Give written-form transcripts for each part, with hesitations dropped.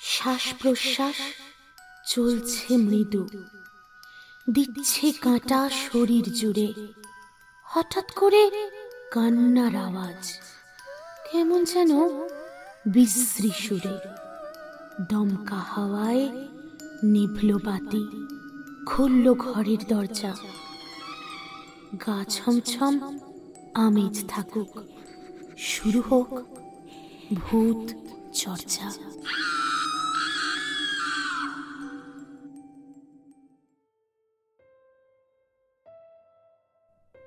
শ্বাস প্রশ্বাস চলছে মৃদু, দিচ্ছে কাঁটা শরীর জুড়ে। হঠাৎ করে কান্নার আওয়াজ, কেমন যেন বিশ্রী সুরে। দমকা হাওয়ায় নিভল বাতি, খুলল ঘরের দরজা। গা ছমছম আমেজ থাকুক, শুরু হোক ভূত চর্চা।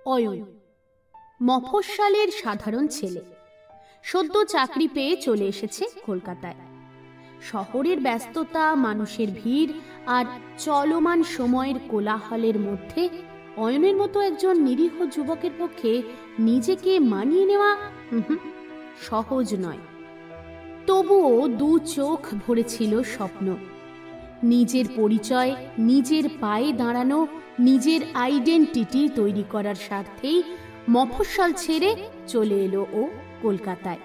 অয়ন মফস্বলের সাধারণ ছেলে, সদ্য চাকরি পেয়ে চলে এসেছে কলকাতায়। শহরের ব্যস্ততা, মানুষের ভিড় আর চলমান সময়ের কোলাহলের মধ্যে অয়নের মতো একজন নিরীহ যুবকের পক্ষে নিজেকে মানিয়ে নেওয়া সহজ নয়। তবুও দু চোখ ভরেছিল স্বপ্ন। নিজের পরিচয়, নিজের পায়ে দাঁড়ানো, নিজের আইডেন্টিটি তৈরি করার স্বার্থেই মফস্বল ছেড়ে চলে এলো ও কলকাতায়।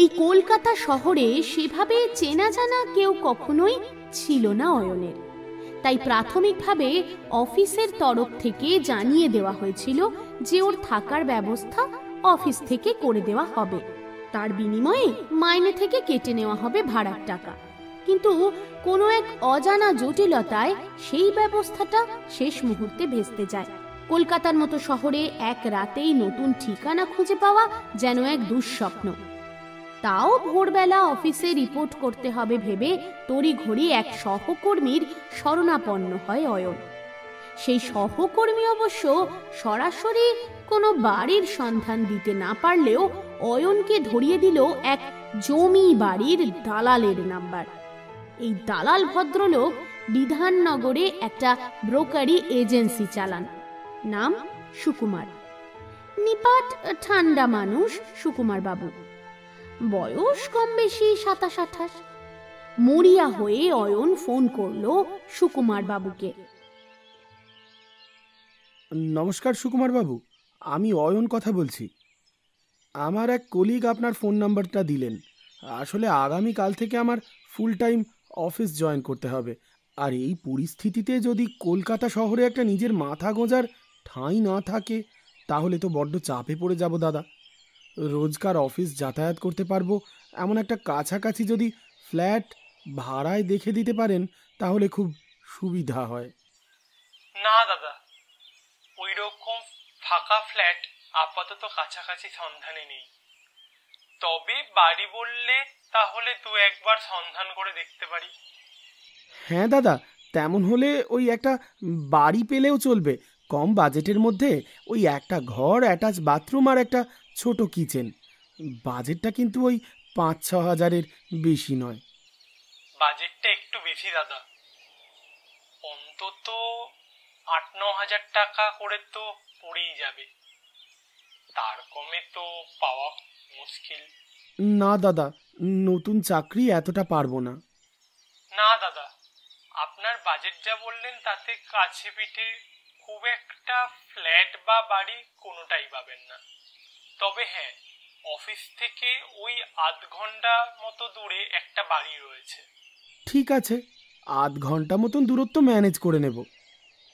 এই কলকাতা শহরে সেভাবে চেনা জানা কেউ কখনোই ছিল না অয়নের। তাই প্রাথমিকভাবে অফিসের তরফ থেকে জানিয়ে দেওয়া হয়েছিল যে ওর থাকার ব্যবস্থা অফিস থেকে করে দেওয়া হবে, তার বিনিময়ে মাইনে থেকে কেটে নেওয়া হবে ভাড়ার টাকা। কিন্তু কোনো এক অজানা জটিলতায় সেই ব্যবস্থাটা শেষ মুহূর্তে ভেস্তে যায়। কলকাতার মতো শহরে এক রাতেই নতুন ঠিকানা খুঁজে পাওয়া যেন এক দুঃস্বপ্ন। তাও ভোরবেলা অফিসে রিপোর্ট করতে হবে ভেবে তড়িঘড়ি এক সহকর্মীর শরণাপন্ন হয় অয়ন। সেই সহকর্মী অবশ্য সরাসরি কোনো বাড়ির সন্ধান দিতে না পারলেও অয়নকে ধরিয়ে দিল এক জমি বাড়ির দালালের নাম্বার। এই দালাল ভদ্রলোক বিধাননগরে একটা ব্রোকারি এজেন্সি চালান। নাম সুকুমার। নিপাট ঠান্ডা মানুষ সুকুমার বাবু। বয়স কম বেশি 27-28। মরিয়া হয়ে অয়ন ফোন করলো সুকুমার বাবুকে। নমস্কার সুকুমার বাবু, আমি অয়ন কথা বলছি। আমার এক কলিগ আপনার ফোন নাম্বারটা দিলেন। আসলে আগামীকাল থেকে আমার ফুল টাইম অফিস জয়েন করতে হবে, আর এই পরিস্থিতিতে যদি কলকাতা শহরে একটা নিজের মাথা গোঁজার ঠাঁই না থাকে তাহলে তো বড্ড চাপে পড়ে যাব দাদা। রোজকার অফিস যাতায়াত করতে পারবো এমন একটা কাছাকাছি যদি ফ্ল্যাট ভাড়ায় দেখে দিতে পারেন তাহলে খুব সুবিধা হয়। না দাদা, ওই রকম ফাঁকা ফ্ল্যাট আপাতত কাছাকাছি সন্ধানে নেই। তবে বাড়ি বললে তাহলে দু একবার সন্ধান করে দেখতে পারি। হ্যাঁ দাদা, তেমন হলে ওই একটা বাড়ি পেলেও চলবে, কম বাজেটের মধ্যে। ওই একটা ঘর, অ্যাটাচ বাথরুম আর একটা ছোট কিচেন। বাজেটটা কিন্তু ওই 5-6 হাজারের বেশি নয়। বাজেটটা একটু বেশি দাদা, অন্তত 8-9 হাজার টাকা করে তো পড়েই যাবে, তার কমে তো পাওয়া মুশকিল। না দাদা, নতুন চাকরি এতটা পারবো না। না দাদা, আপনার বাজেট যা বললেন তাতে কাছে পিঠে খুব একটা ফ্ল্যাট বা বাড়ি কোনোটাই পাবেন না। তবে হ্যাঁ, অফিস থেকে ওই আধ ঘন্টা মতো দূরে একটা বাড়ি রয়েছে। ঠিক আছে, আধ ঘন্টা মতন দূরত্ব ম্যানেজ করে নেব,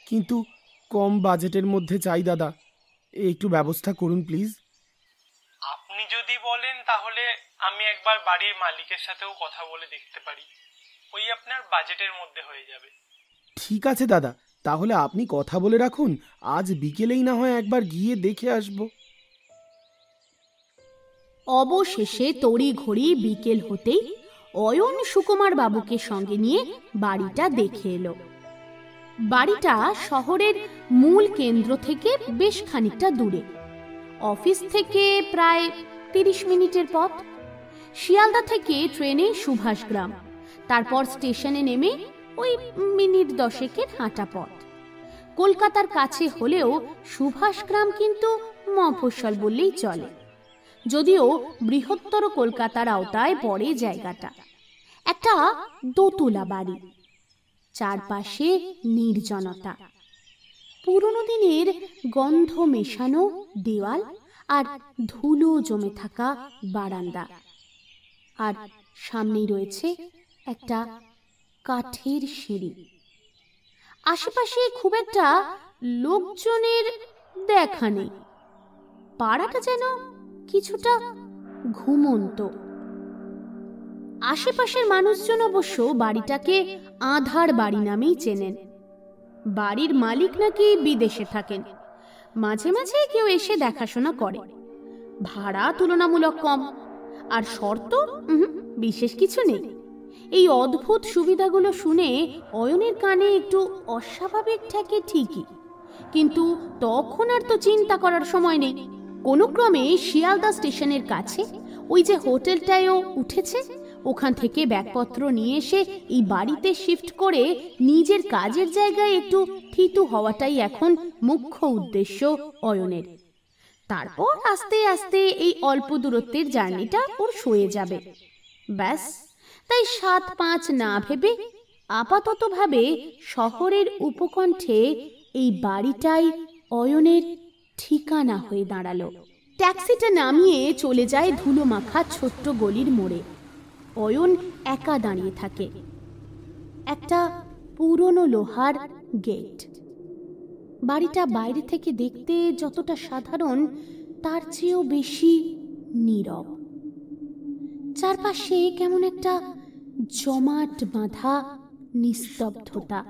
কিন্তু কম বাজেটের মধ্যে চাই দাদা। একটু ব্যবস্থা করুন প্লিজ। আপনি যদি বলেন তাহলে আমি একবার বাড়ির মালিকের সাথেও কথা বলে দেখতে পারি, ওই আপনার বাজেটের মধ্যে হয়ে যাবে। ঠিক আছে দাদা, তাহলে আপনি কথা বলে রাখুন, আজ বিকেলেই না হয় একবার গিয়ে দেখে আসব। অবশেষে তড়িঘড়ি বিকেল হতেই অয়ন সুকুমার বাবুকে সঙ্গে নিয়ে বাড়িটা দেখে এলো। বাড়িটা শহরের মূল কেন্দ্র থেকে বেশ খানিকটা দূরে। অফিস থেকে প্রায় 30 মিনিটের পথ। শিয়ালদা থেকে ট্রেনে সুভাষগ্রাম, তারপর স্টেশনে নেমে ওই মিনিট 10-এর হাঁটা পথ। কলকাতার কাছে হলেও সুভাষগ্রাম কিন্তু মফস্বল বললেই চলে, যদিও বৃহত্তর কলকাতার আওতায় পড়ে জায়গাটা। একটা দোতলা বাড়ি, চারপাশে নির্জনতা, পুরনো দিনের গন্ধ মেশানো দেওয়াল আর ধুলো জমে থাকা বারান্দা, আর সামনেই রয়েছে একটা কাঠের সিঁড়ি। আশেপাশে খুব একটা লোকজনের দেখা নেই। পাড়াটা যেন কিছুটা ঘুমন্ত। আশেপাশের মানুষজন অবশ্য বাড়িটাকে আঁধার বাড়ি নামেই চেনেন। বাড়ির মালিক নাকি বিদেশে থাকেন, মাঝে মাঝে কেউ এসে দেখাশোনা করে। ভাড়া তুলনামূলক কম, আর শর্ত বিশেষ কিছু নেই। এই অদ্ভুত সুবিধাগুলো শুনে অয়নের কানে একটু অস্বাভাবিক ঠেকে ঠিকই, কিন্তু তখন আর তো চিন্তা করার সময় নেই। কোনো ক্রমে শিয়ালদা স্টেশনের কাছে ওই যে হোটেলটায়ও উঠেছে, ওখান থেকে ব্যাগপত্র নিয়ে এসে এই বাড়িতে শিফট করে নিজের কাজের জায়গায় একটু থিতু হওয়াটাই এখন মুখ্য উদ্দেশ্য অয়নের। তারপর আস্তে আস্তে এই অল্প দূরত্বের জার্নিটা ওর সয়ে যাবে, ব্যাস। তাই ৭-৫ না ভেবে আপাতত ভাবে শহরের উপকণ্ঠে এই বাড়িটাই অয়নের ঠিকানা হয়ে দাঁড়ালো। ট্যাক্সিটা নামিয়ে চলে যায় ধুলো মাখা ছোট্ট গলির মোড়ে। অয়ন একা দাঁড়িয়ে থাকে। একটা পুরনো লোহার গেট। বাড়িটা বাইরে থেকে দেখতে যতটা সাধারণ, তার চেয়েও বেশি নীরব। চারপাশে কেমন একটা জমাট বাঁধা নিস্তব্ধতা।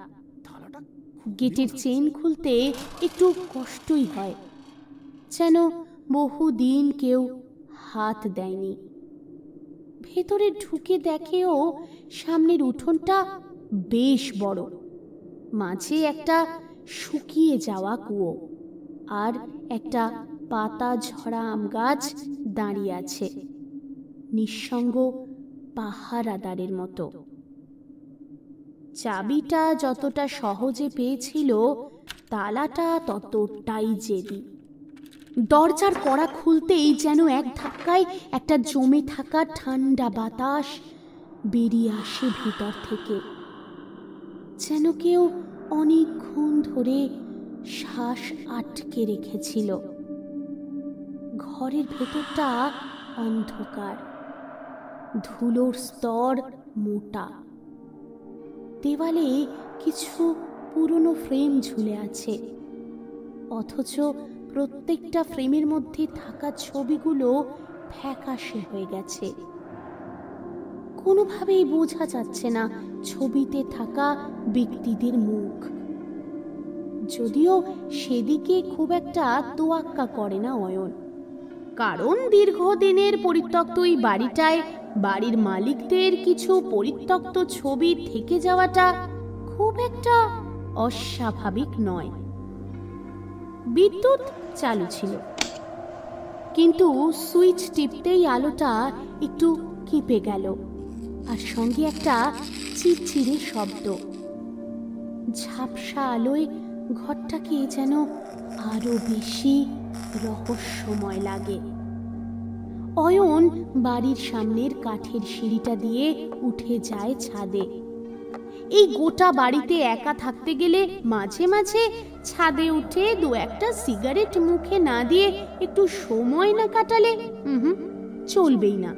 গেটের চেন খুলতে একটু কষ্টই হয়, যেন বহুদিন কেউ হাত দেয়নি। ভেতরে ঢুকে দেখেও সামনের উঠোনটা বেশ বড়। মাঝে একটা শুকিয়ে যাওয়া কুয়ো আর একটা পাতা ঝরা আম গাছ দাঁড়িয়ে আছে, নিঃসঙ্গ পাহারাদারের মতো। চাবিটা যতটা সহজে পেয়েছিল, তালাটা ততটাই জেদি। দরজার কড়া খুলতেই যেন এক ধাক্কায় একটা জমে থাকা ঠান্ডা বাতাস বেরিয়ে আসে ভিতর থেকে, যেন কেউ অনেকক্ষণ ধরে শ্বাস আটকে রেখেছিল। ঘরের ভেতরটা অন্ধকার, ধুলোর স্তর মোটা। দেওয়ালে কিছু পুরনো ফ্রেম ঝুলে আছে, অথচ প্রত্যেকটা ফ্রেমের মধ্যে থাকা ছবিগুলো ফ্যাকাশে হয়ে গেছে। কোনোভাবেই বোঝা যাচ্ছে না ছবিতে থাকা ব্যক্তিদের মুখ, যদিও সেদিকে খুব একটা তোয়াক্কা করে না অয়ন। কারণ দীর্ঘদিনের পরিত্যক্ত এই বাড়িটায় বাড়ির মালিকদের কিছু পরিত্যক্ত ছবি থেকে যাওয়াটা খুব একটা অস্বাভাবিক নয়। বিদ্যুৎ চালু ছিল, কিন্তু সুইচ টিপতেই আলোটা একটু কেঁপে গেল, আর সঙ্গে একটা চিরচিরে শব্দ। ঝাপসা আলোয় ঘরটাকে যেন আরো বেশি রহস্যময় লাগে। অয়ন বাড়ির সামনের কাঠের সিঁড়িটা দিয়ে উঠে যায় ছাদে। এই গোটা বাড়িতে একা থাকতে গেলে মাঝে মাঝে ছাদে উঠে ২-১টা সিগারেট মুখে না দিয়ে একটু সময় না কাটালে চলবেই না।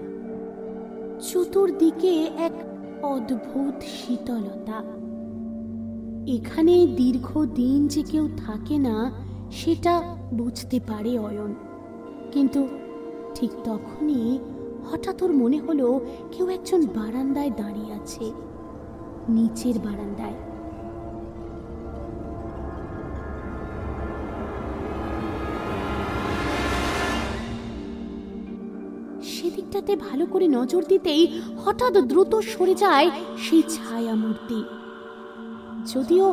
চতুর্দিকে এক অদ্ভুত শীতলতা। এখানে দীর্ঘদিন যে কেউ থাকে না সেটা বুঝতে পারে অয়ন, কিন্তু ঠিক তখনই হঠাৎ ওর মনে হলো কেউ একজন বারান্দায় দাঁড়িয়ে আছে, নিচের বারান্দায়। সেদিকটাতে ভালো করে নজর দিতেই হঠাৎ দ্রুত সরে যায় সেই ছায়া মূর্তি। যদিও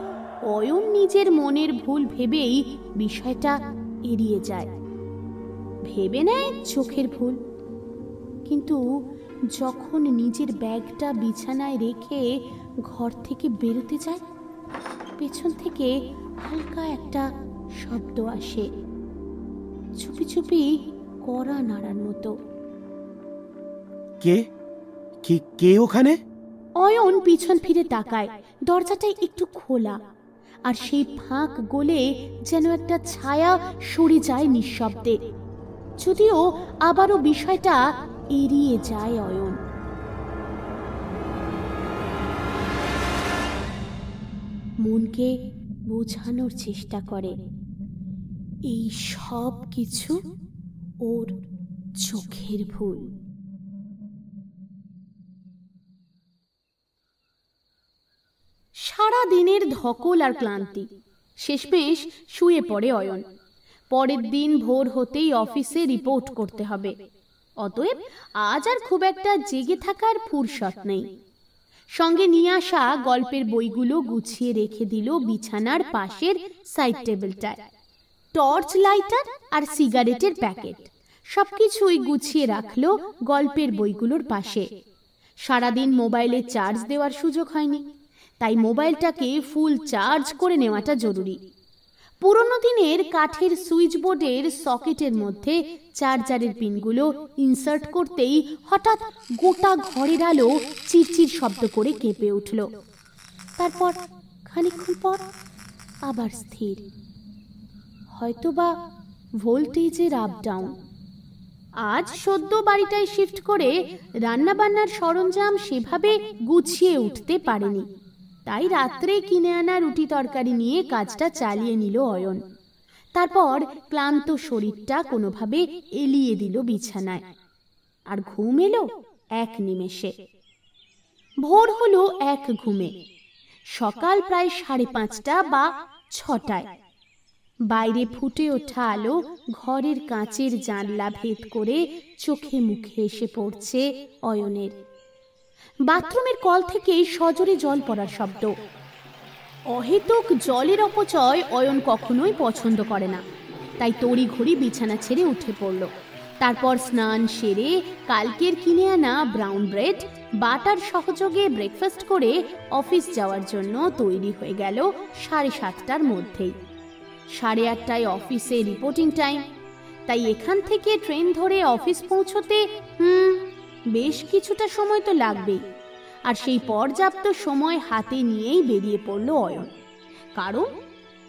অয়ন নিজের মনের ভুল ভেবেই বিষয়টা এড়িয়ে যায়, ভেবে নেয় চোখের ভুল। কিন্তু যখন নিজের ব্যাগটা বিছানায় রেখে ঘর থেকে বেরোতে যায়, পেছন থেকে হালকা একটা শব্দ আসে, চুপি চুপি কড়া নাড়ার মতো। কে কে কে ওখানে? অয়ন পিছন ফিরে তাকায়। দরজাটা একটু খোলা, আর সেই ফাঁক গলে যেন একটা ছায়া সরে যায় নিঃশব্দে। যদিও আবারও বিষয়টা এড়িয়ে যায় অয়ন। মনকে বোঝানোর চেষ্টা করে এই সব কিছু ওর চোখের ভুল। সারা দিনের ধকল আর ক্লান্তি, শেষমেশ শুয়ে পড়ে অয়ন। পরের দিন ভোর হতেই অফিসে রিপোর্ট করতে হবে, অতএব আজ আর খুব একটা জেগে থাকার ফুরসত নেই। সঙ্গে নিয়ে আসা গল্পের বইগুলো গুছিয়ে রেখে দিল বিছানার পাশের সাইড টেবিলটায়। টর্চ লাইটার আর সিগারেটের প্যাকেট সবকিছুই গুছিয়ে রাখলো গল্পের বইগুলোর পাশে। সারাদিন মোবাইলে চার্জ দেওয়ার সুযোগ হয়নি, তাই মোবাইলটাকে ফুল চার্জ করে নেওয়াটা জরুরি। পুরনো দিনের কাঠের সুইচ বোর্ডের সকেটের মধ্যে চার্জারের পিনগুলো ইনসার্ট করতেই হঠাৎ গোটা ঘরের আলো চিরচির শব্দ করে কেঁপে উঠল। তারপর খানিকক্ষণ পর আবার স্থির, হয়তোবা ভোল্টেজের আপ ডাউন। আজ সদ্য বাড়িটায় শিফট করে রান্নাবান্নার সরঞ্জাম সেভাবে গুছিয়ে উঠতে পারেনি, তাই রাত্রে কিনে আনা রুটি তরকারি নিয়ে কাজটা চালিয়ে নিল অয়ন। তারপর ক্লান্ত শরীরটা কোনোভাবে এলিয়ে দিল বিছানায়, আর ঘুম এলো এক নিমেষে। ভোর হলো এক ঘুমে, সকাল প্রায় 5:30 বা 6টায়। বাইরে ফুটে ওঠা আলো ঘরের কাঁচের জানলা ভেদ করে চোখে মুখে এসে পড়ছে অয়নের। বাথরুমের কল থেকে সজোরে জল পড়ার শব্দ। অহেতুক জলের অপচয় অয়ন কখনোই পছন্দ করে না, তাই তড়িঘড়ি বিছানা ছেড়ে উঠে পড়ল। তারপর স্নান সেরে কালকের কিনে আনা ব্রাউন ব্রেড বাটার সহযোগে ব্রেকফাস্ট করে অফিস যাওয়ার জন্য তৈরি হয়ে গেল 7:30টার মধ্যেই। 8:30টায় অফিসে রিপোর্টিং টাইম, তাই এখান থেকে ট্রেন ধরে অফিস পৌঁছতে বেশ কিছুটা সময় তো লাগবেই। আর সেই পর্যাপ্ত সময় হাতে নিয়েই বেরিয়ে পড়ল অয়ন, কারণ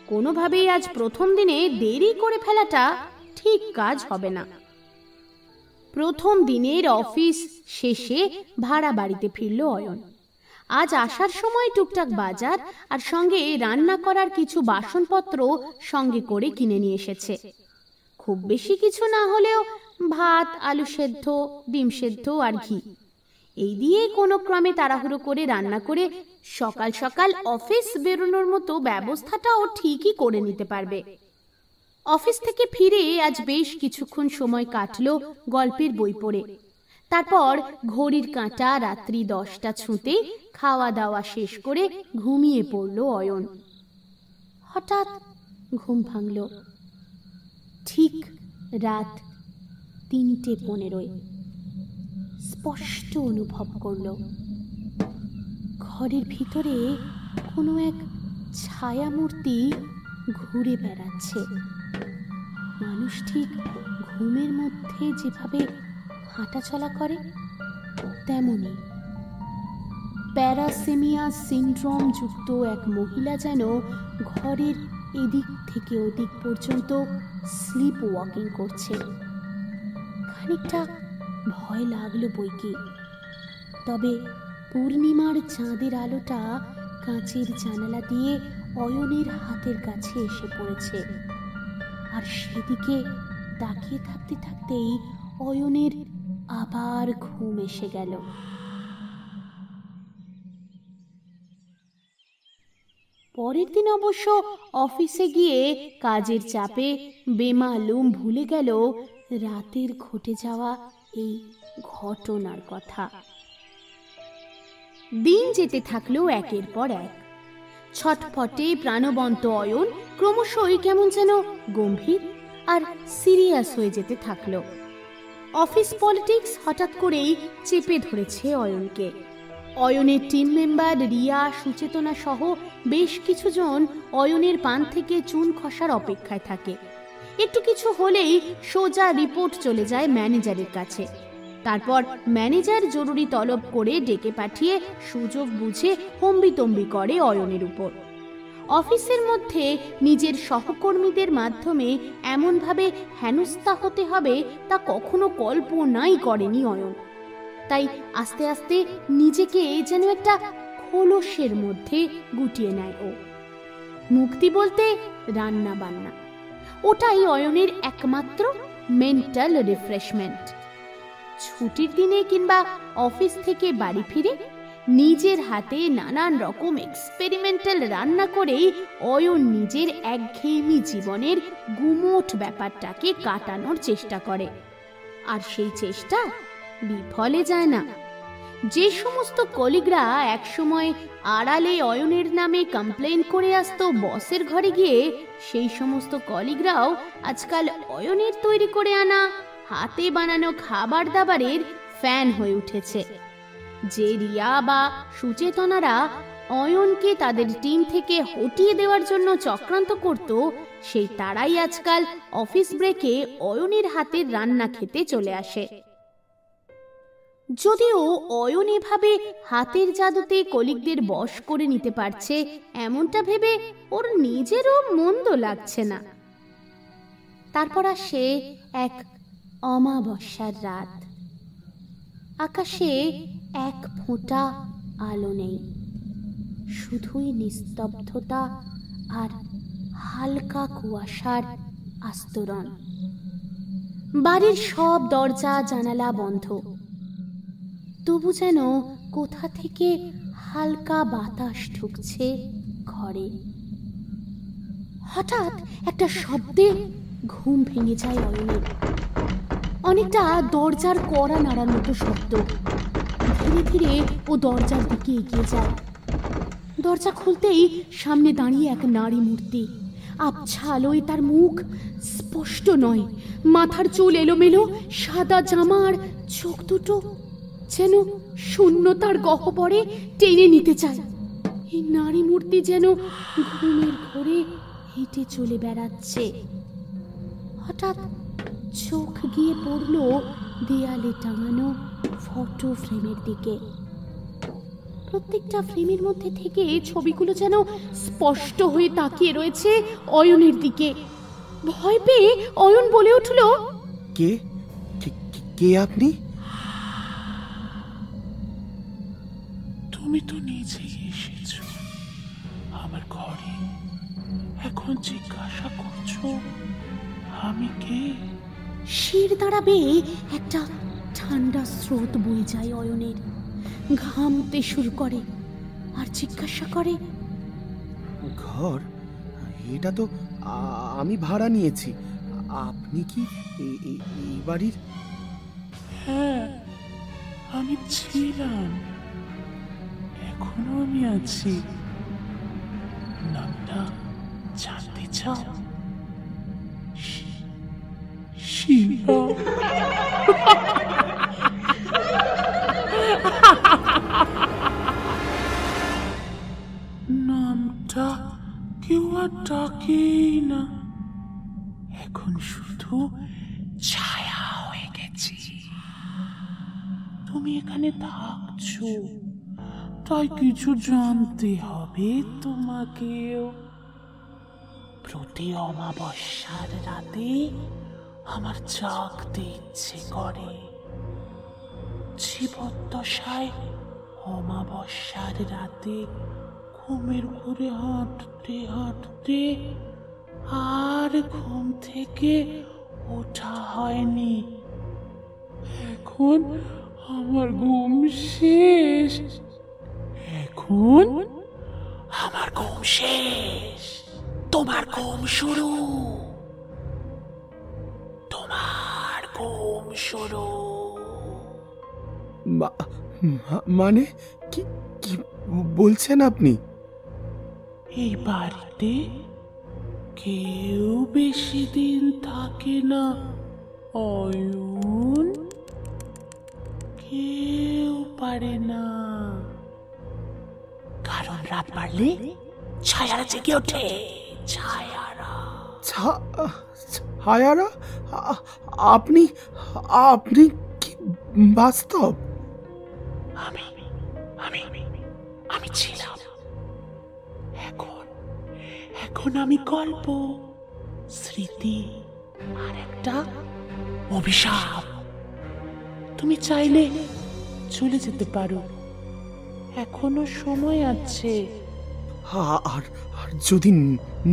কোনোভাবেই আজ প্রথম দিনে দেরি করে ফেলাটা ঠিক কাজ হবে না। প্রথম দিনের অফিস শেষে ভাড়া বাড়িতে ফিরল অয়ন। আজ আসার সময় টুকটাক বাজার আর সঙ্গে রান্না করার কিছু বাসনপত্র সঙ্গে করে কিনে নিয়ে এসেছে। খুব বেশি কিছু না হলেও ভাত, আলু সেদ্ধ, ডিম সেদ্ধ আর ঘি, এই দিয়ে কোনো ক্রমে তাড়াহুড়ো করে রান্না করে সকাল সকাল অফিস বেরোনোর মতো ব্যবস্থাটাও ঠিকই করে নিতে পারবে। অফিস থেকে ফিরে আজ বেশ কিছুক্ষণ সময় কাটলো গল্পের বই পড়ে। তারপর ঘড়ির কাঁটা রাত্রি 10টা ছুঁতে খাওয়া দাওয়া শেষ করে ঘুমিয়ে পড়ল অয়ন। হঠাৎ ঘুম ভাঙল ঠিক রাত 3:15। স্পষ্ট অনুভব করল ঘরের ভিতরে কোনো এক ছায়ামূর্তি ঘুরে বেড়াচ্ছে। মানুষ ঠিক ঘুমের মধ্যে যেভাবে হাঁটাচলা করে তেমনি প্যারাসেমিয়া সিনড্রোম যুক্ত এক মহিলা যেন ঘরের এদিক থেকে ওদিক পর্যন্ত স্লিপ ওয়াকিং করছে। খানিকটা ভয় লাগলো বইকি, তবে পূর্ণিমার চাঁদের আলোটা কাঁচের জানালা দিয়ে অয়নের হাতের কাছে এসে পড়েছে, আর সেদিকে তাকিয়ে থাকতে থাকতেই অয়নের আবার ঘুম এসে গেল। পরের দিন অবশ্য অফিসে গিয়ে কাজের চাপে বেমালুম ভুলে গেল রাতের ঘটে যাওয়া এই ঘটনার কথা। দিন যেতে থাকলো একের পর এক। ছটফটে প্রাণবন্ত অয়ন ক্রমশই কেমন যেন গম্ভীর আর সিরিয়াস হয়ে যেতে থাকলো। অফিস পলিটিক্স হঠাৎ করেই চেপে ধরেছে অয়নকে। অয়নের টিম মেম্বার রিয়া, সুচেতনা সহ বেশ কিছু জন অয়নের পান থেকে চুন খসার অপেক্ষায় থাকে। একটু কিছু হলেই সোজা রিপোর্ট চলে যায় ম্যানেজারের কাছে। তারপর ম্যানেজার জরুরি তলব করে ডেকে পাঠিয়ে সুযোগ বুঝে হম্বিতম্বি করে অয়নের উপর। অফিসের মধ্যে নিজের সহকর্মীদের মাধ্যমে এমনভাবে হেনস্থা হতে হবে তা কখনো কল্পনাই করেনি অয়ন। তাই আস্তে আস্তে নিজেকে যেন একটা খোলসের মধ্যে গুটিয়ে নেয় ও। মুক্তি বলতে রান্না বান্না, ওটাই অয়নের একমাত্র মেন্টাল রিফ্রেশমেন্ট। ছুটির দিনে কিংবা অফিস থেকে বাড়ি ফিরে নিজের হাতে নানান রকম এক্সপেরিমেন্টাল রান্না করেই অয়ন নিজের একঘেয়েমি জীবনের গুমোট ব্যাপারটাকে কাটানোর চেষ্টা করে। আর সেই চেষ্টা বিফলে যায় না। যে সমস্ত কলিগরা একসময় আড়ালে অয়নের নামে কমপ্লেন করে আসতো বসের ঘরে গিয়ে, সেই সমস্ত কলিগরাও আজকাল অয়নের তৈরি করে আনা হাতে বানানো খাবার দাবারের ফ্যান হয়ে উঠেছে। যে রিয়া বা সুচেতনারা অয়নকে তাদের টিম থেকে হটিয়ে দেওয়ার জন্য চক্রান্ত করত, সেই তারাই আজকাল অফিস ব্রেকে অয়নের হাতের রান্না খেতে চলে আসে। যদিও অয়ন এভাবে হাতের জাদুতে কলিগদের বশ করে নিতে পারছে, এমনটা ভেবে ওর নিজেরও মন্দ লাগছে না। তারপর আসে এক অমাবস্যার রাত। আকাশে এক ফোঁটা আলো নেই, শুধুই নিস্তব্ধতা আর হালকা কুয়াশার আস্তরণ। বাড়ির সব দরজা জানালা বন্ধ, তবু যেন কোথা থেকে হালকা বাতাস ঢুকছে ঘরে। হঠাৎ একটা শব্দে ঘুম ভেঙে যায় অয়নের। অনেকটা দরজার কড়া নাড়ার মতো শব্দ। ধীরে ধীরে ও দরজার দিকে এগিয়ে যায়। দরজা খুলতেই সামনে দাঁড়িয়ে এক নারী মূর্তি। আবছা আলোয় তার মুখ স্পষ্ট নয়, মাথার চুল এলোমেলো, সাদা জামা আর চোখ দুটো যেন শূন্যতার গহ্বরে টেনে নিতে চায়। এই নারী মূর্তি যেন ঘুমের ঘোরে হেঁটে চলে বেড়াচ্ছে। হঠাৎ চোখ গিয়ে পড়ল দেয়ালে টাঙানো ফটো ফ্রেমের দিকে। প্রত্যেকটা ফ্রেমের মধ্যে থেকে ছবিগুলো যেন স্পষ্ট হয়ে তাকিয়ে রয়েছে অয়নের দিকে। ভয় পেয়ে অয়ন বলে উঠল, কে কে আপনি? তুমি তো নিজেই এসেছো আমার ঘরে, এখন জিজ্ঞাসা করছো আমি কে? শির দাঁড়াবে একটা ঠান্ডা স্রোত বয়ে যায় অয়নের। ঘামতে শুরু করে আর জিজ্ঞাসা করে, ঘর? এটা তো আমি ভাড়া নিয়েছি। আপনি কি এই বাড়ির? হ্যাঁ, আমি ছিলাম, এখনো আমি আছি। নামটা জানতে চাও? শিল্পা। নামটা কেউ আর ডাকেই না, এখন শুধু ছায়া হয়ে গেছে। তুমি এখানে থাকছো, তাই কিছু জানতে হবে তোমাকেও। প্রতি অমাবস্যার রাতে আমার জাগতে ইচ্ছে করে। জীবদ্দশায় অমাবস্যার রাতে ঘুমের ঘুরে হাঁটতে হাঁটতে আর ঘুম থেকে ওঠা হয়নি। এখন আমার ঘুম শেষ, এখন আমার ঘুম শেষ, তোমার ঘুম শুরু, তোমার ঘুম শুরু। মানে কি কি বলছেন আপনি? এই বাড়িতে কেউ বেশি দিন থাকে না অয়ন, কেউ পারে না। কারণ রাত বাড়লে ছায়ারা জেগে ওঠে। ছায়ারা? ছায়ারা? আপনি আপনি কি বাস্তব? আমি আমি আমি ছিলাম, এখন আমি গল্প, স্মৃতি আর একটা অভিশাপ। তুমি চাইলে চলে যেতে পারো, এখনো সময় আছে। আর যদি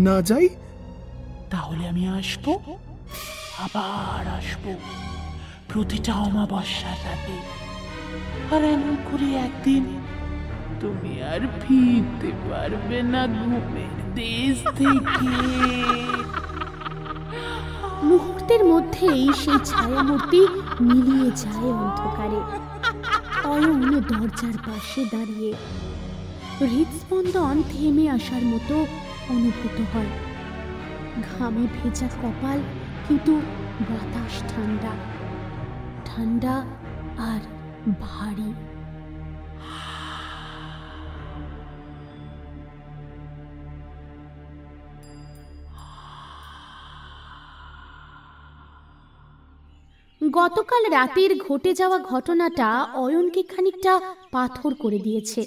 না যাই? তাহলে আমি আসবো, আবার আসবো প্রতিটা অমাবস্যার রাতে। আর এমন করে একদিন তুমি আর ফিরতে পারবে না ঘুমের দেশ থেকে। মুহূর্তের মধ্যেই সেই ছায়ামূর্তি মিলিয়ে যায় অন্ধকারে। অয়ন দরজার পাশে দাঁড়িয়ে, হৃদস্পন্দন থেমে আসার মতো অনুভূত হয়। ঘামে ভেজা কপাল, কিন্তু বাতাস ঠান্ডা ঠান্ডা আর ভারী। গতকাল রাতের ঘটে যাওয়া ঘটনাটা অয়নকে খানিকটা পাথর করে দিয়েছে।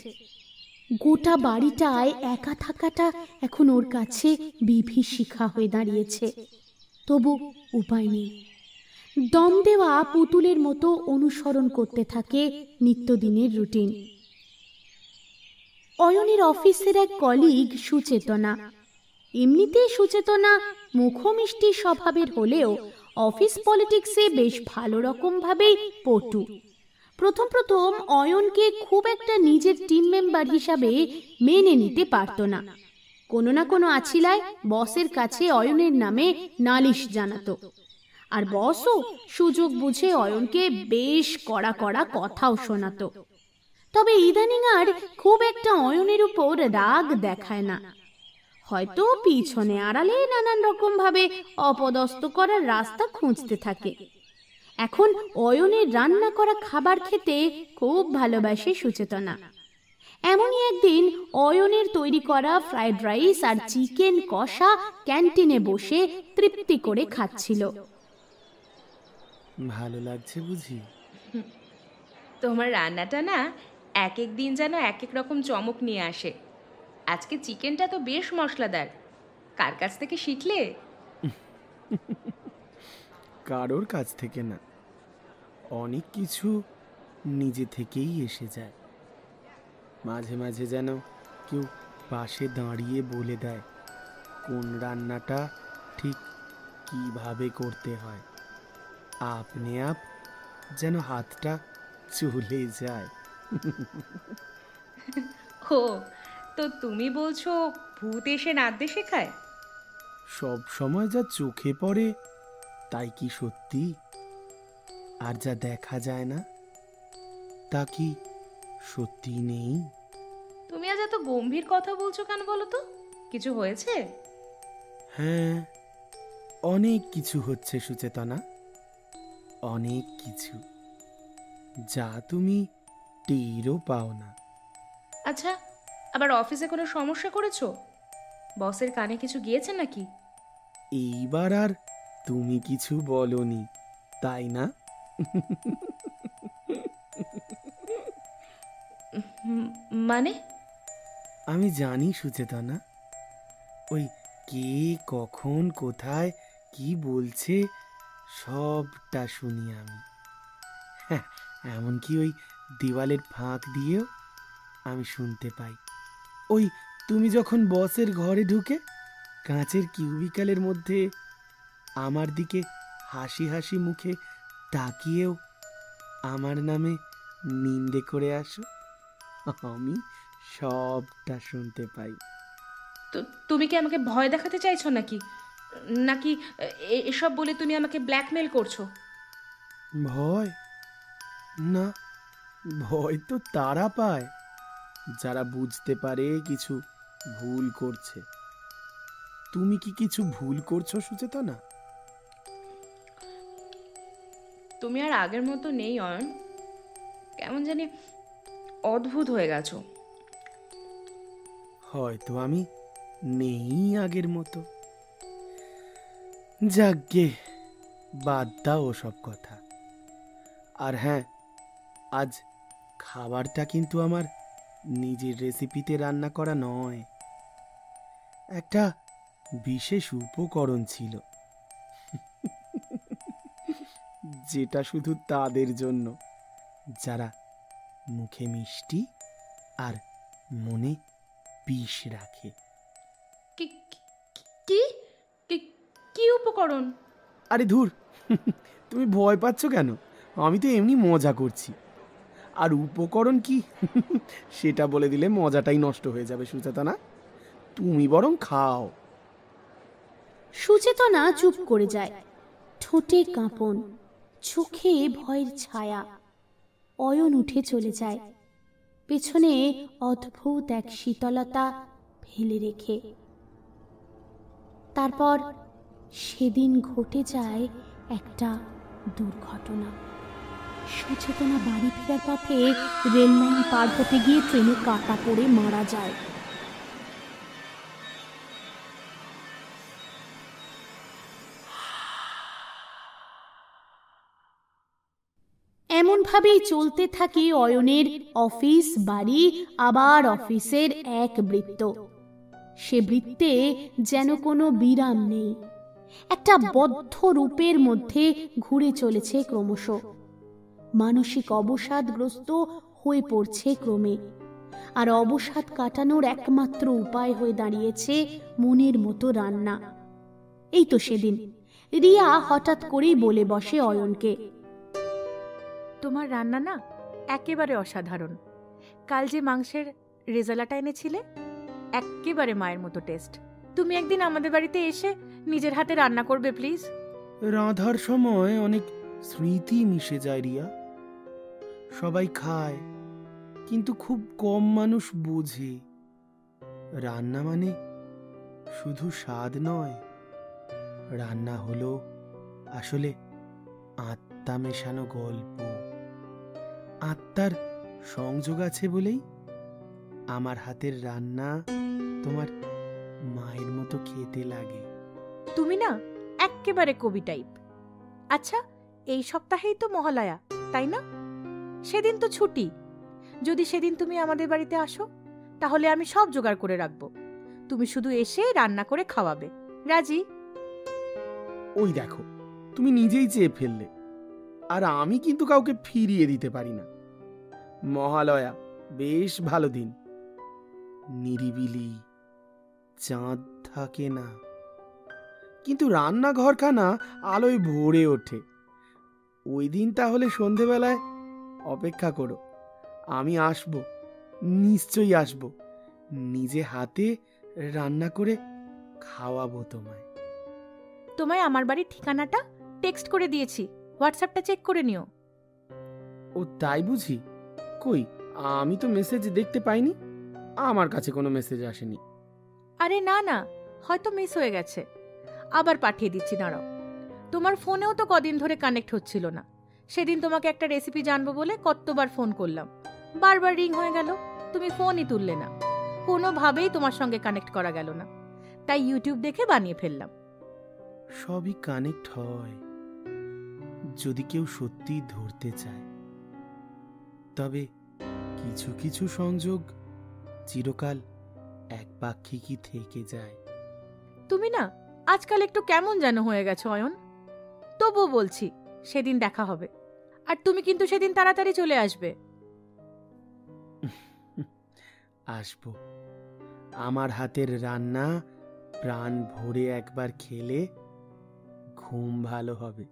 গোটা বাড়িটায় একা থাকাটা এখন ওর কাছে বিভীষিকা হয়ে দাঁড়িয়েছে। তবু উপায় নেই। দম দেওয়া পুতুলের মতো অনুসরণ করতে থাকে নিত্যদিনের রুটিন। অয়নের অফিসের এক কলিগ সুচেতনা। এমনিতেই সুচেতনা মুখমিষ্টি স্বভাবের হলেও অফিস পলিটিক্সে বেশ ভালো রকম ভাবেই পটু। প্রথম প্রথম অয়নকে খুব একটা নিজের টিম মেম্বার হিসাবে মেনে নিতে পারত না। কোনো না কোনো আছিলায় বসের কাছে অয়নের নামে নালিশ জানাতো। আর বসও সুযোগ বুঝে অয়নকে বেশ কড়া কড়া কথাও শোনাতো। তবে ইদানিং আর খুব একটা অয়নের উপর রাগ দেখায় না। হয়তো পিছনে আড়ালে নানান রকম ভাবে অপদস্থ করার রাস্তা খুঁজতে থাকে। এখন অয়নের রান্না করা খাবার খেতে খুব ভালোবাসে সুচেতনা। এমনই একদিন অয়নের তৈরি করা ফ্রাইড রাইস আর চিকেন কষা ক্যান্টিনে বসে তৃপ্তি করে খাচ্ছিল। ভালো লাগছে বুঝি? তোমার রান্নাটা না এক এক দিন যেন এক এক রকম চমক নিয়ে আসে। আজকে চিকেনটা তো বেশ মশলাদার। কার কাছ থেকে শিখলে? কারোর কাছ থেকে না, অনেক কিছু নিজে থেকেই এসে যায়। মাঝে মাঝে যেন কেউ পাশে দাঁড়িয়ে বলে দেয় কোন রান্নাটা ঠিক কিভাবে করতে হয়। আপনি আপ যেন হাতটা চলে যায়। ও, তো তুমি বলছো ভূত এসে নাড়তে শেখায়? সব সময় যা চোখে পড়ে তাই কি সত্যি? আর যা দেখা যায় না তা কি সত্যি নেই? তুমি আজ এত গম্ভীর কথা বলছো কেন বলো তো? কিছু হয়েছে? হ্যাঁ, অনেক কিছু হচ্ছে সুচেতনা, অনেক কিছু, যা তুমি টেরও পাও না। আচ্ছা, আবার অফিসে কোনো সমস্যা করেছো? বসের কানে কিছু গিয়েছে নাকি? এইবার আর তুমি কিছু বলনি, তাই না? মানে? আমি জানি সুচেতনা, ওই কে কখন কোথায় কি বলছে সবটা শুনি আমি। হ্যাঁ, এমনকি ওই দেওয়ালের ফাঁক দিয়েও আমি শুনতে পাই। ওই তুমি যখন বসের ঘরে ঢুকে কাঁচের কিউবিক্যালের মধ্যে আমার দিকে হাসি হাসি মুখে তাকিয়েও আমার নামে নিন্দে করে আসো, আমি সবটা শুনতে পাই। তো তুমি কি আমাকে ভয় দেখাতে চাইছো নাকি? নাকি এসব বলে তুমি আমাকে ব্ল্যাকমেল করছো? ভয় না, ভয় তো তারা পায় যারা বুঝতে পারে কিছু ভুল করছে। তুমি কি কিছু ভুল করছো সুচেতনা? তুমি আর আগের মতো নেই অয়ন। কেমন জানি অদ্ভুত হয়ে গেছো। হয়তো আমি নেই আগের মতো। যাকগে, বাদ দাও ওসব কথা। আর হ্যাঁ, আজ খাবারটা কিন্তু আমার নিজের রেসিপিতে রান্না করা নয়, একটা বিশেষ উপকরণ ছিল, যেটা শুধু তাদের জন্য যারা মুখে মিষ্টি আর মনে বিষ রাখে। উপকরণ। আরে ধুর, তুমি ভয় পাচ্ছ কেন? আমি তো এমনি মজা করছি। আর উপকরণ কি সেটা বলে দিলে মজাটাই নষ্ট হয়ে যাবে সুচেতনা। তুমি বরং খাও। সুচেতনা চুপ করে যায়, ঠোঁটে কাঁপন, চোখে ভয়ের ছায়া। অয়ন উঠে চলে যায়, পেছনে অদ্ভুত এক শীতলতা ফেলে রেখে। তারপর সেদিন ঘটে যায় একটা দুর্ঘটনা। সুচেতনা বাড়ি ফেরার পথে রেল লাইন পার হতে গিয়ে ট্রেনে কাটা পড়ে মারা যায়। এমনভাবেই চলতে থাকে অয়নের অফিস বাড়ি আবার অফিসের এক বৃত্ত। সে বৃত্তে যেন কোনো বিরাম নেই, একটা বদ্ধ রূপের মধ্যে ঘুরে চলেছে ক্রমশ। মানসিক অবসাদগ্রস্ত হয়ে পড়ছে ক্রমে, আর অবসাদ কাটানোর একমাত্র উপায় হয়ে দাঁড়িয়েছে মনের মতো রান্না। এই তো সেদিন রিয়া হঠাৎ করেই বলে বসে অয়নকে, তোমার রান্না না একেবারে অসাধারণ। কাল যে মাংসের রেজালাটা এনেছিলে, একেবারে মায়ের মতো টেস্ট। তুমি একদিন আমাদের বাড়িতে এসে নিজের হাতে রান্না করবে প্লিজ। রাঁধার সময় অনেক স্মৃতি মিশে যায় রিয়া। সবাই খায়, কিন্তু খুব কম মানুষ বোঝে রান্না মানে শুধু স্বাদ নয়, রান্না হলো আসলে আত্মা মেশানো গল্প। আত্মার সংযোগ আছে বলেই আমার হাতের রান্না তোমার মায়ের মতো খেতে লাগে। তুমি না একেবারে কবি টাইপ। আচ্ছা, এই সপ্তাহেই তো মহালয়া, তাই না? সেদিন তো ছুটি। যদি সেদিন তুমি আমাদের বাড়িতে আসো, তাহলে আমি সব জোগাড় করে রাখবো। তুমি শুধু এসে রান্না করে খাওয়াবে। রাজি? ওই দেখো, তুমি নিজেই চেয়ে ফেললে। আর আমি কিন্তু কাউকে ফিরিয়ে দিতে পারি না। মহালয়া বেশ ভালো দিন, নিরিবিলি, চাঁদ থাকে না, কিন্তু রান্নাঘরখানা আলোয় ভরে ওঠে। ওই দিন তাহলে সন্ধেবেলায় অপেক্ষা করো, আমি আসবো, নিশ্চয়ই আসবো। নিজে হাতে রান্না করে খাওয়াবো তোমায়। তোমায় আমার বাড়ির ঠিকানাটা টেক্সট করে দিয়েছি, হোয়াটসঅ্যাপটা চেক করে নিও। ও তাই বুঝি? কই, আমি তো মেসেজ দেখতে পাইনি। আমার কাছে কোনো মেসেজ আসেনি। আরে না না, হয়তো মিস হয়ে গেছে। আবার পাঠিয়ে দিচ্ছি, দাঁড়াও। তোমার ফোনেও তো কদিন ধরে কানেক্ট হচ্ছিল না। সেদিন তোমাকে একটা রেসিপি জানবো বলে কতবার ফোন করলাম, বারবার রিং হয়ে গেল, তুমি ফোনই তুললে না। কোনোভাবেই তোমার সঙ্গে কানেক্ট করা গেল না, তাই ইউটিউব দেখে বানিয়ে ফেললাম। সবই কানেক্ট হয় যদি কেউ সত্যি ধরতে চায়। তবে কিছু কিছু সংযোগ চিরকাল একপাক্ষিকই থেকে যায়। তুমি না আজকাল একটু কেমন যেন হয়ে গেছো অয়ন। তবুও বলছি, সেদিন দেখা হবে। আর তুমি কিন্তু সেদিন তাড়াতাড়ি চলে আসবে। আসবো। আমার হাতের রান্না প্রাণ ভরে একবার খেলে ঘুম ভালো হবে।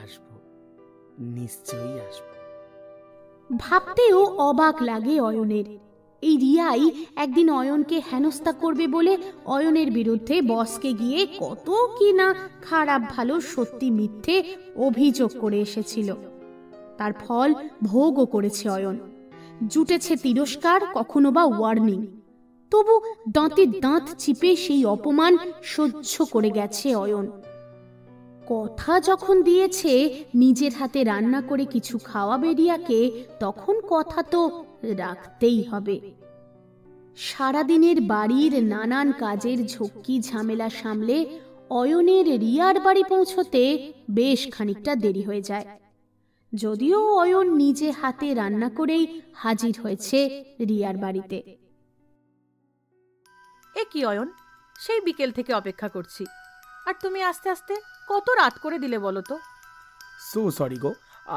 আসবো, নিশ্চয়ই আসবো। ভাবতেও অবাক লাগে অয়নের। এই রিয়াই একদিন অয়নকে হেনস্থা করবে বলে অয়নের বিরুদ্ধে বসকে গিয়ে কত কি না খারাপ ভালো সত্যি মিথ্যে অভিযোগ করে এসেছিল। তার ফল ভোগও করেছে অয়ন। জুটেছে তিরস্কার, কখনো বা ওয়ার্নিং। তবু দাঁতে দাঁত চিপে সেই অপমান সহ্য করে গেছে অয়ন। কথা যখন দিয়েছে নিজের হাতে রান্না করে কিছু খাওয়াবে রিয়াকে, তখন কথা তো রাখতেই হবে। সারাদিনের বাড়ির নানান কাজের ঝক্কি ঝামেলা সামলে অয়নের রিয়ার বাড়ি পৌঁছতে বেশ খানিকটা দেরি হয়ে যায়। যদিও অয়ন নিজে হাতে রান্না করেই হাজির হয়েছে রিয়ার বাড়িতে। এ কি অয়ন, সেই বিকেল থেকে অপেক্ষা করছি, আর তুমি আস্তে আস্তে কত রাত করে দিলে বলো তো। সো সরি গো,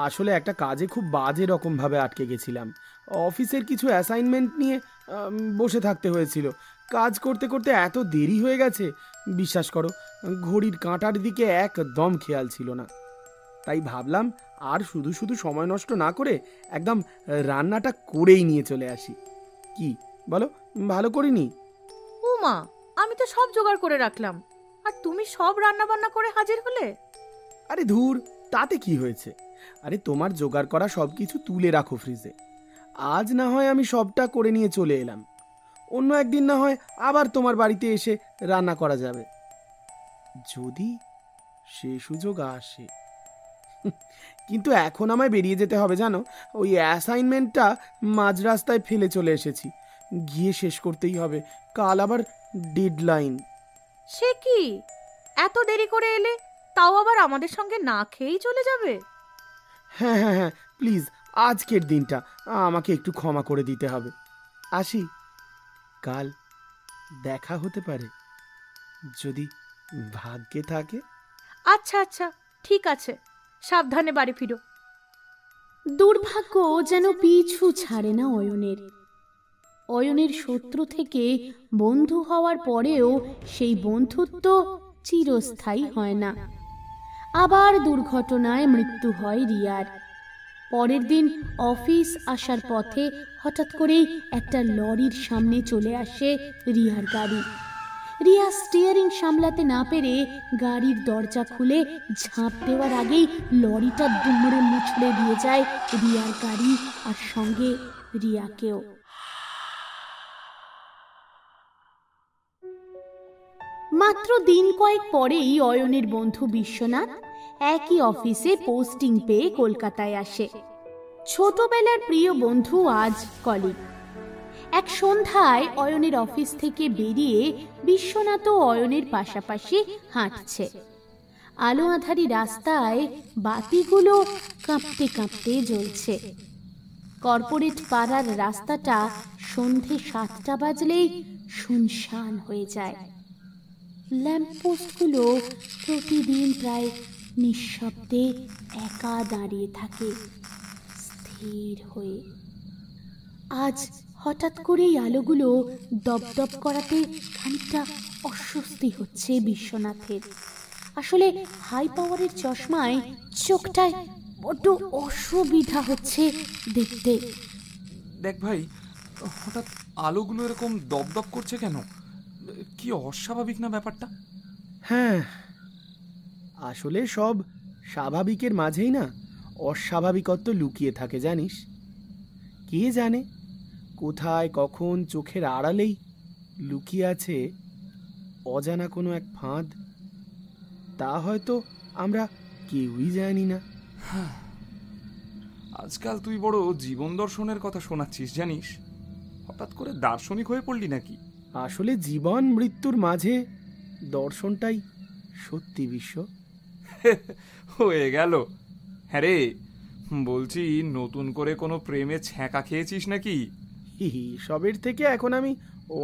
আসলে একটা কাজে খুব বাজে রকম ভাবে আটকে গেছিলাম। অফিসের কিছু অ্যাসাইনমেন্ট নিয়ে বসে থাকতে হয়েছিল। কাজ করতে করতে এত দেরি হয়ে গেছে, বিশ্বাস করো, ঘড়ির কাঁটার দিকে একদম খেয়াল ছিল না। তাই ভাবলাম আর শুধু শুধু সময় নষ্ট না করে একদম রান্নাটা করেই নিয়ে চলে আসি। কি বলো, ভালো করিনি? ও মা, আমি তো সব জোগাড় করে রাখলাম, আর তুমি সব রান্না বান্না করে হাজির হলে। আরে ধুর, তাতে কি হয়েছে? আরে তোমার জোগাড় করা সব কিছু তুলে রাখো ফ্রিজে। আজ না হয় আমি সবটা করে নিয়ে চলে এলাম, অন্য একদিন না হয় আবার তোমার বাড়িতে এসে রান্না করা যাবে, যদি সে সুযোগ আসে। কিন্তু এখন আমায় বেরিয়ে যেতে হবে জানো, ওই অ্যাসাইনমেন্টটা মাঝ রাস্তায় ফেলে চলে এসেছি, গিয়ে শেষ করতেই হবে, কাল আবার ডেডলাইন। সে কি, এত দেরি করে এলে, তাও আবার আমাদের সঙ্গে না খেয়েই চলে যাবে? হ্যাঁ হ্যাঁ হ্যাঁ, প্লিজ আজকের দিনটা আমাকে একটু ক্ষমা করে দিতে হবে। আসি, কাল দেখা হতে পারে যদি ভাগ্যে থাকে। আচ্ছা আচ্ছা, ঠিক আছে, সাবধানে বাড়ি ফিরো। দুর্ভাগ্য যেন পিছু ছাড়ে না অয়নের। অয়নের শত্রু থেকে বন্ধু হওয়ার পরেও সেই বন্ধুত্ব চিরস্থায়ী হয় না। আবার দুর্ঘটনায় মৃত্যু হয় রিয়ার। পরের দিন অফিস আসার পথে হঠাৎ করেই একটা লরির সামনে চলে আসে রিয়ার গাড়ি। রিয়া স্টিয়ারিং সামলাতে না পেরে গাড়ির দরজা খুলে ঝাঁপ দেওয়ার আগেই লরিটা দুমড়ে মুচড়ে দিয়ে যায় রিয়ার গাড়ি আর সঙ্গে রিয়াকেও। মাত্র দিন কয়েক পরেই অয়নের বন্ধু বিশ্বনাথ একই অফিসে পোস্টিং পেয়ে কলকাতায় আসে। ছোটবেলার প্রিয় বন্ধু আজ কলিগ। এক সন্ধ্যায় অয়নের অফিস থেকে বেরিয়ে বিশ্বনাথ ও অয়নের পাশাপাশি হাঁটছে। আলো আঁধারি রাস্তায় বাতিগুলো কাঁপতে কাঁপতে জ্বলছে। কর্পোরেট পাড়ার রাস্তাটা সন্ধে 7টা বাজলেই শুনশান হয়ে যায়। ল্যাম্পপোস্টগুলো প্রতিদিন প্রায় নিঃশব্দে একা দাঁড়িয়ে থাকে, স্থির হয়ে। আজ হঠাৎ করেই আলোগুলো দপদপ করাতে খানিকটা অস্বস্তি হচ্ছে বিশ্বনাথের। আসলে হাই পাওয়ারের চশমায় চোখটায় বড্ড অসুবিধা হচ্ছে দেখতে। দেখ ভাই, হঠাৎ আলোগুলো এরকম দপদপ করছে কেন? কি অস্বাভাবিক না ব্যাপারটা? হ্যাঁ, আসলে সব স্বাভাবিকের মাঝেই না অস্বাভাবিকত্ব লুকিয়ে থাকে জানিস। কে জানে কোথায় কখন চোখের আড়ালেই লুকিয়ে আছে অজানা কোনো এক ফাঁদ। তা হয়তো আমরা কেউই জানি না। আজকাল তুই বড় জীবন দর্শনের কথা শোনাচ্ছিস জানিস। হঠাৎ করে দার্শনিক হয়ে পড়লি নাকি? আসলে জীবন মৃত্যুর মাঝে দর্শনটাই সত্যি বিশ্ব। হয়ে গেল। হ্যাঁ রে, বলছি নতুন করে কোনো প্রেমে ছ্যাঁকা খেয়েছিস নাকি? সবের থেকে এখন আমি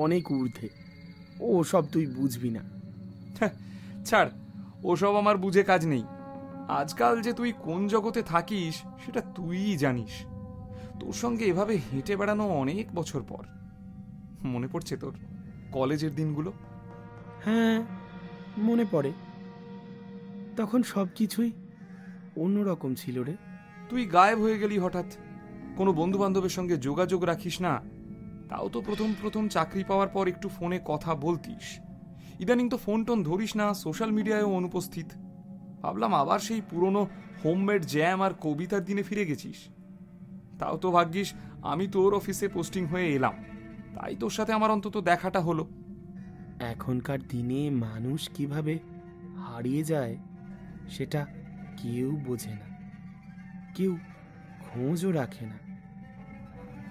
অনেক ঊর্ধ্বে, ও সব তুই বুঝবি না। ছাড়, ওসব আমার বুঝে কাজ নেই। আজকাল যে তুই কোন জগতে থাকিস সেটা তুইই জানিস। তোর সঙ্গে এভাবে হেঁটে বেড়ানো অনেক বছর পর মনে পড়ছে তোর কলেজের দিনগুলো? হ্যাঁ, মনে পড়ে। তখন সব কিছুই অন্যরকম ছিল রে। তুই গায়েব হয়ে গেলি হঠাৎ। কোনো বন্ধু বান্ধবের সঙ্গে যোগাযোগ রাখিস না। তাও তো প্রথম প্রথম চাকরি পাওয়ার পর একটু ফোনে কথা বলতিস। ইদানিং তো ফোন টোন ধরিস না, সোশ্যাল মিডিয়ায়ও অনুপস্থিত। ভাবলাম আবার সেই পুরনো হোমমেড জ্যাম আর কবিতার দিনে ফিরে গেছিস। তাও তো ভাগ্যিস আমি তোর অফিসে পোস্টিং হয়ে এলাম, তাই তোর সাথে আমার অন্তত দেখাটা হলো। এখনকার দিনে মানুষ কিভাবে হারিয়ে যায় সেটা কেউ বোঝে না, কেউ খোঁজও রাখে না।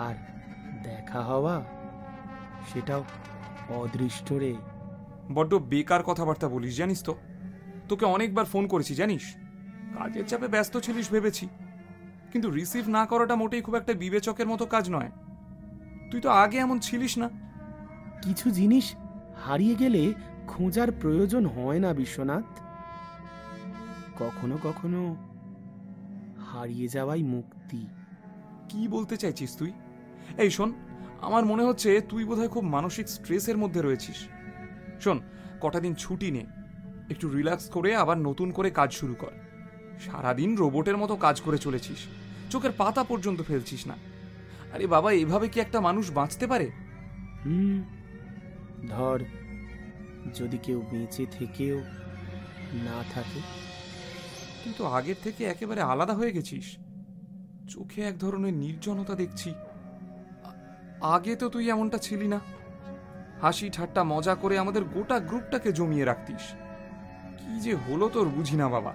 আর দেখা হওয়া সেটাও অদৃষ্ট রে। বড্ড বেকার কথাবার্তা বলিস জানিস তো। তোকে অনেকবার ফোন করেছি জানিস, কাজের চাপে ব্যস্ত ছিলিস ভেবেছি, কিন্তু রিসিভ না করাটা মোটেই খুব একটা বিবেচকের মতো কাজ নয়। তুই তো আগে এমন ছিলিস না। কিছু জিনিস হারিয়ে গেলে খোঁজার প্রয়োজন হয় না বিশ্বনাথ। কখনো কখনো হারিয়ে যাওয়াই মুক্তি। কি বলতে চাইছিস তুই? এই শোন, আমার মনে হচ্ছে তুই বোধহয় খুব মানসিক স্ট্রেসের মধ্যে রয়েছিস। শোন, কটা দিন ছুটি নে, একটু রিল্যাক্স করে আবার নতুন করে কাজ শুরু কর। সারাদিন রোবটের মতো কাজ করে চলেছিস, চোখের পাতা পর্যন্ত ফেলছিস না। আরে বাবা, এভাবে কি একটা মানুষ বাঁচতে পারে? ধর, যদি কেউ বেঁচে থেকেও না থাকে। কিন্তু আগের থেকে একেবারে আলাদা হয়ে গেছিস, চোখে এক ধরনের নির্জনতা দেখছি। আগে তো তুই এমনটা ছিলি না, হাসি ঠাট্টা মজা করে আমাদের গোটা গ্রুপটাকে জমিয়ে রাখতিস। কি যে হলো তোর বুঝি না বাবা,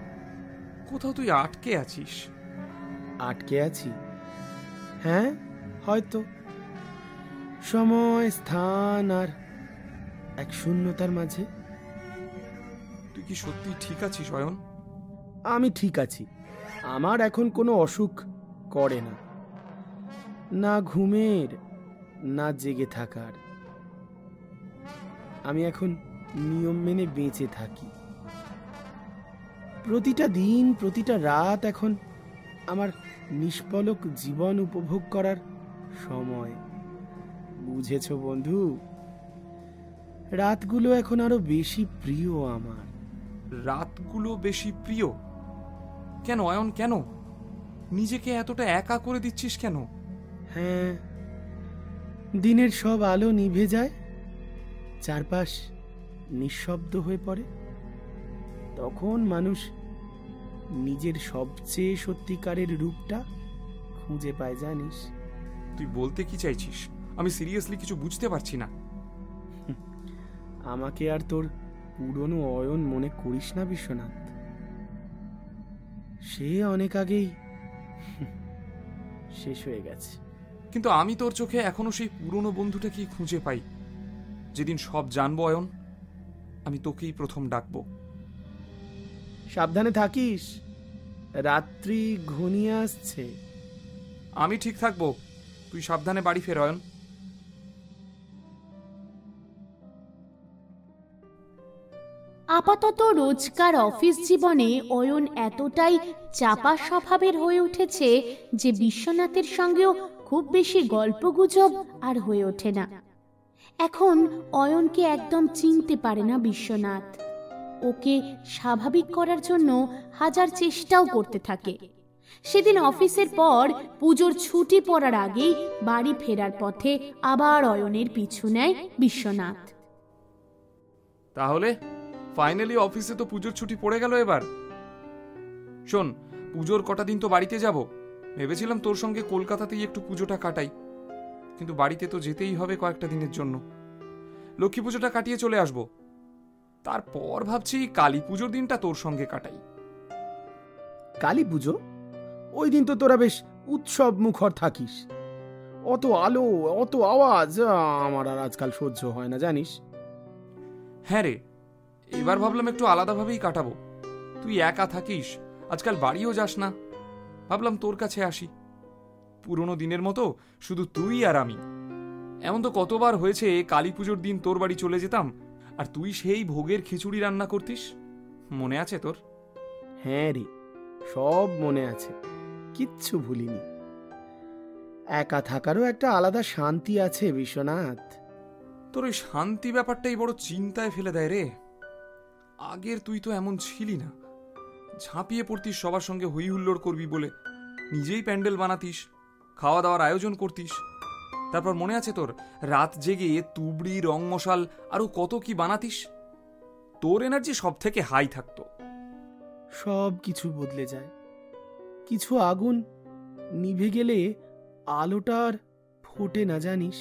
কোথাও তুই আটকে আছিস। আটকে আছি? হ্যাঁ, হয়তো সময়, স্থান আর এক শূন্যতার মাঝে। তুই কি সত্যি ঠিক আছিস অয়ন? আমি ঠিক আছি। আমার এখন কোনো অসুখ করে না, না ঘুমের না জেগে থাকার। আমি এখন নিয়ম মেনে বেঁচে থাকি। প্রতিটা দিন, প্রতিটা রাত এখন আমার নিষ্পলক জীবন উপভোগ করার সময়। বুঝেছ বন্ধু? রাতগুলো এখন আরো বেশি প্রিয় আমার। রাতগুলো বেশি প্রিয় কেন অয়ন, কেন? নিজেকে এতটা একা করে দিচ্ছিস কেন? হ্যাঁ, দিনের সব আলো নিভে যায়, চারপাশ নিঃশব্দ হয়ে পড়ে। তখন মানুষ নিজের সবচেয়ে সত্যিকারের রূপটা খুঁজে পায়, জানিস? তুই বলতে কি চাইছিস? আমি সিরিয়াসলি কিছু বুঝতে পারছি না। আমাকে আর তোর পুরনো অয়ন মনে করিস না বিশ্বনাথ। সে অনেক আগেই শেষ হয়ে গেছে। কিন্তু আমি তোর চোখে এখনো সেই পুরনো বন্ধুটাকেই খুঁজে পাই। যেদিন সব জানবো অয়ন, আমি তোকেই প্রথম ডাকবো। সাবধানে থাকিস, রাত্রি ঘনিয়ে আসছে। আমি ঠিক থাকবো, তুই সাবধানে বাড়ি ফের অয়ন। আপাতত রোজকার অফিস জীবনে অয়ন এতটাই চাপা স্বভাবের হয়ে উঠেছে যে বিশ্বনাথের সঙ্গেও খুব বেশি গল্পগুজব আর হয়ে ওঠে না। এখন অয়নকে একদম চিনতে পারে না বিশ্বনাথ। ওকে স্বাভাবিক করার জন্য হাজার চেষ্টাও করতে থাকে। সেদিন অফিসের পর পুজোর ছুটি পড়ার আগেই বাড়ি ফেরার পথে আবার অয়নের পিছু নেয় বিশ্বনাথ। তাহলে ফাইনালি অফিসে তো পুজোর ছুটি পড়ে গেল এবার। শোন, পুজোর কটা দিন তো বাড়িতে যাব। ভেবেছিলাম তোর সঙ্গে কলকাতাতেই একটু পুজোটা কাটাই, কিন্তু বাড়িতে তো যেতেই হবে কয়েকটা দিনের জন্য। লক্ষ্মী পুজোটা কাটিয়ে চলে আসব, তারপর ভাবছি কালী পুজোর দিনটা তোর সঙ্গে কাটাই। কালী পুজো? ওই দিন তো তোরা বেশ উৎসব মুখর থাকিস। অত আলো, অত আওয়াজ আমার আর আজকাল সহ্য হয় না, জানিস? হ্যাঁ রে, এবার ভাবলাম একটু আলাদাভাবেই কাটাবো। তুই একা থাকিস, আজকাল বাড়িও যাস না, ভাবলাম তোর কাছে আসি। পুরনো দিনের মতো শুধু তুই আর আমি। এমন তো কতবার হয়েছে কালী পুজোর দিন তোর বাড়ি চলে যেতাম, আর তুই সেই ভোগের খিচুড়ি রান্না করতিস। মনে আছে তোর? হ্যাঁ রে, সব মনে আছে, কিচ্ছু ভুলিনি। একা থাকারও একটা আলাদা শান্তি আছে বিশ্বনাথ। তোর ওই শান্তি ব্যাপারটাই বড় চিন্তায় ফেলে দেয় রে। আগের তুই তো এমন ছিলি না, ঝাঁপিয়ে পড়তিস সবার সঙ্গে হই হুল্লোড় করবি বলে, নিজেই প্যান্ডেল বানাতিস, খাওয়া দাওয়ার আয়োজন করতিস। তারপর মনে আছে তোর রাত জেগে তুবড়ি, রং মশাল আরো কত কি বানাতিস। তোর এনার্জি সব থেকে হাই থাকতো। সব কিছু বদলে যায়। কিছু আগুন নিভে গেলে আলোটা আর ফোটে না, জানিস?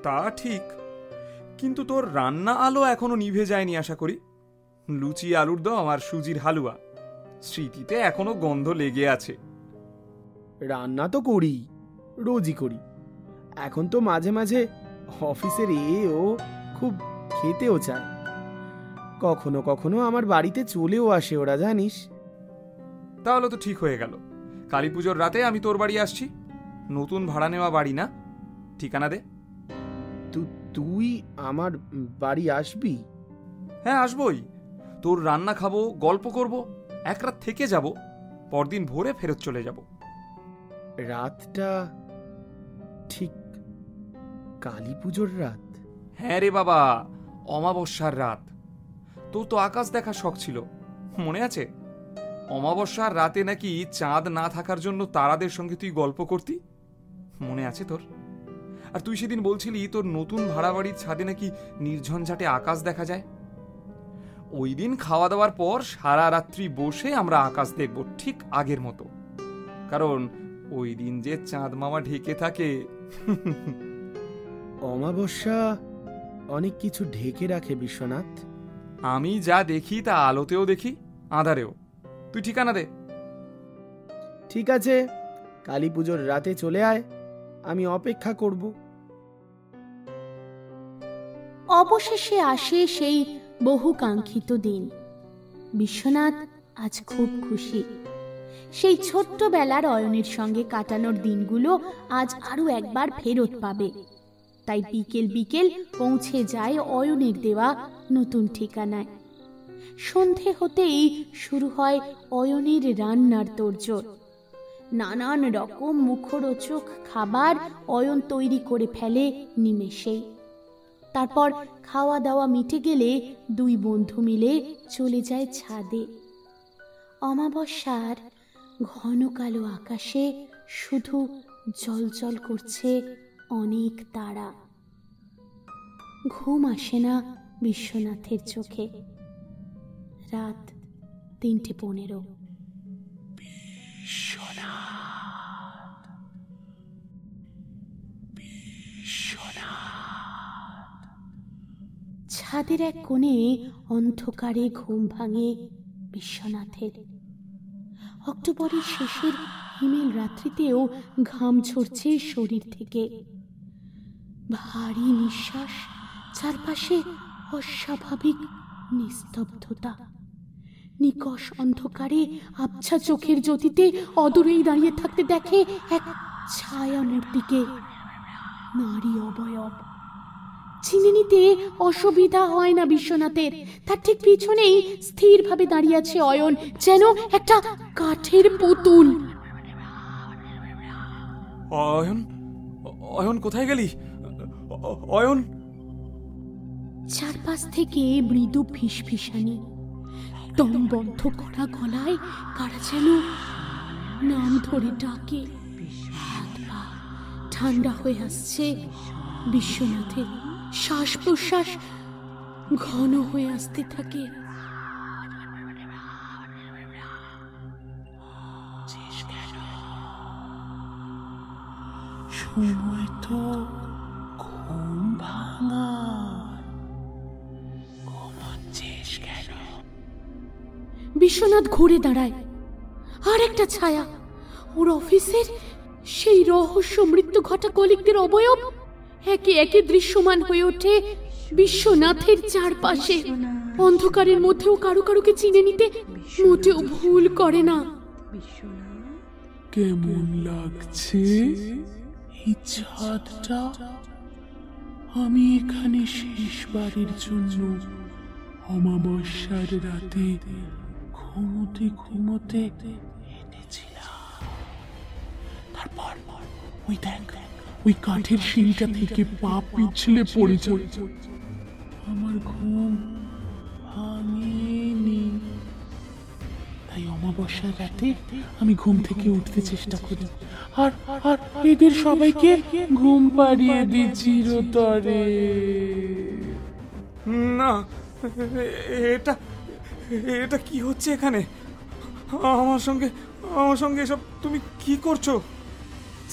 তা ঠিক, কিন্তু তোর রান্না আলো এখনো নিভে যায়নি আশা করি। লুচি, আলুর দম আর সুজির হালুয়া স্মৃতিতে এখনো গন্ধ লেগে আছে। রান্না তো করি, রোজই করি। এখন তো মাঝে মাঝে অফিসের ও খুব খেতেও চায়। কখনো কখনো আমার বাড়িতে চলেও আসে ওরা, জানিস? তাহলে তো ঠিক হয়ে গেল। কালী পুজোর রাতে আমি তোর বাড়ি আসছি। নতুন ভাড়া নেওয়া বাড়ি না? ঠিকানা দে। তুই আমার বাড়ি আসবি? হ্যাঁ, আসবই। তোর রান্না খাবো, গল্প করব, এক রাত থেকে যাব, পরদিন ভোরে ফেরত চলে যাব। রাতটা ঠিক কালী পুজোর রাত? হ্যাঁ রে বাবা, অমাবস্যার রাত, তোর তো আকাশ দেখার শখ ছিল, মনে আছে? অমাবস্যার রাতে নাকি চাঁদ না থাকার জন্য তারাদের সঙ্গে তুই গল্প করতি, মনে আছে তোর? আর তুই সেদিন বলছিলি তোর নতুন ভাড়া বাড়ির ছাদে নাকি নির্ঝঞ্ঝাটে আকাশ দেখা যায়। ওই দিন খাওয়া দাওয়ার পর সারা রাত্রি বসে আমরা আকাশ দেখব ঠিক আগের মতো, কারণ ওই দিন যে চাঁদ মামা ঢেকে থাকে। অমাবস্যা অনেক কিছু ঢেকে রাখে বিশ্বনাথ। আমি যা দেখি তা আলোতেও দেখি, আঁধারেও। তুই ঠিকানা দে। ঠিক আছে, কালী পুজোর রাতে চলে আয়, আমি অপেক্ষা করব। অবশেষে আসে সেই বহুকাঙ্ক্ষিত দিন। বিশ্বনাথ আজ খুব খুশি। সেই ছোট্টবেলার অয়নের সঙ্গে কাটানোর দিনগুলো আজ আরো একবার ফেরত পাবে। তাই বিকেল বিকেল পৌঁছে যায় অয়নের দেওয়া নতুন ঠিকানায়। সন্ধে হতেই শুরু হয় অয়নের রান্নার তোড়জোড়। নানান রকম মুখরোচক খাবার অয়ন তৈরি করে ফেলে নিমেষেই। তারপর খাওয়া দাওয়া মিটে গেলে দুই বন্ধু মিলে চলে যায় ছাদে। অমাবস্যার ঘন কালো আকাশে শুধু জ্বলজ্বল করছে অনেক তারা। ঘুম আসে না বিশ্বনাথের চোখে। রাত 3:15। ছাদের এক কোণে অন্ধকারে ঘুম ভাঙে বিশ্বনাথের। অক্টোবরের শেষের হিমেল রাত্রিতেও ঘাম ঝরছে শরীর থেকে। ভারী নিঃশ্বাস, চারপাশে অস্বাভাবিক নিস্তব্ধতা। নিকষ অন্ধকারে আবছা চোখের জ্যোতিতে অদূরেই দাঁড়িয়ে থাকতে দেখে এক ছায়া মূর্তিকে, নারী অবয়ব। চিনে নিতে অসুবিধা হয় না বিশ্বনাথের। তার ঠিক পিছনেই স্থিরভাবে দাঁড়িয়ে আছে অয়ন, যেন একটা কাঠের পুতুল। অয়ন, অয়ন কোথায় গেলি? অয়ন। চারপাশ থেকে মৃদু ফিসফিসানি, দম বন্ধ করা গলায় কারা যেন নাম ধরে ডাকে। হাত পা ঠান্ডা হয়ে আসছে বিশ্বনাথের। শ্বাস প্রশ্বাস ঘন হয়ে আসতে থাকে। সময় তো ঘুম ভাঙা, ঘুমাচ্ছিস কেন? বিশ্বনাথ ঘুরে দাঁড়ায়। আর একটা ছায়া, ওর অফিসের সেই রহস্য মৃত্যু ঘটা কলিগদের অবয়ব একে একে দৃশ্যমান হয়ে ওঠে বিশ্বনাথের চারপাশে। অন্ধকারের মধ্যেও কারো কারোকে চিনে নিতে মোটেও ভুল করে না। কেমন লাগছে এই ছাদটা? আমি এখানে শেষবারের জন্য অমাবস্যার রাতে ঘুমোতে ঘুমোতে এনেছিলাম। তারপর ওই দেখ, ওই কাঠের সিঁড়িটা থেকে পা পিছলে পড়ে যায়। আমার ঘুম ভাঙেনি। তাই অমাবস্যার রাতে আমি ঘুম থেকে উঠতে চেষ্টা করি, আর আর এদের সবাইকে ঘুম পাড়িয়ে দিই চিরতরে। না, এটা এটা কি হচ্ছে এখানে? আমার সঙ্গে এসব তুমি কি করছো?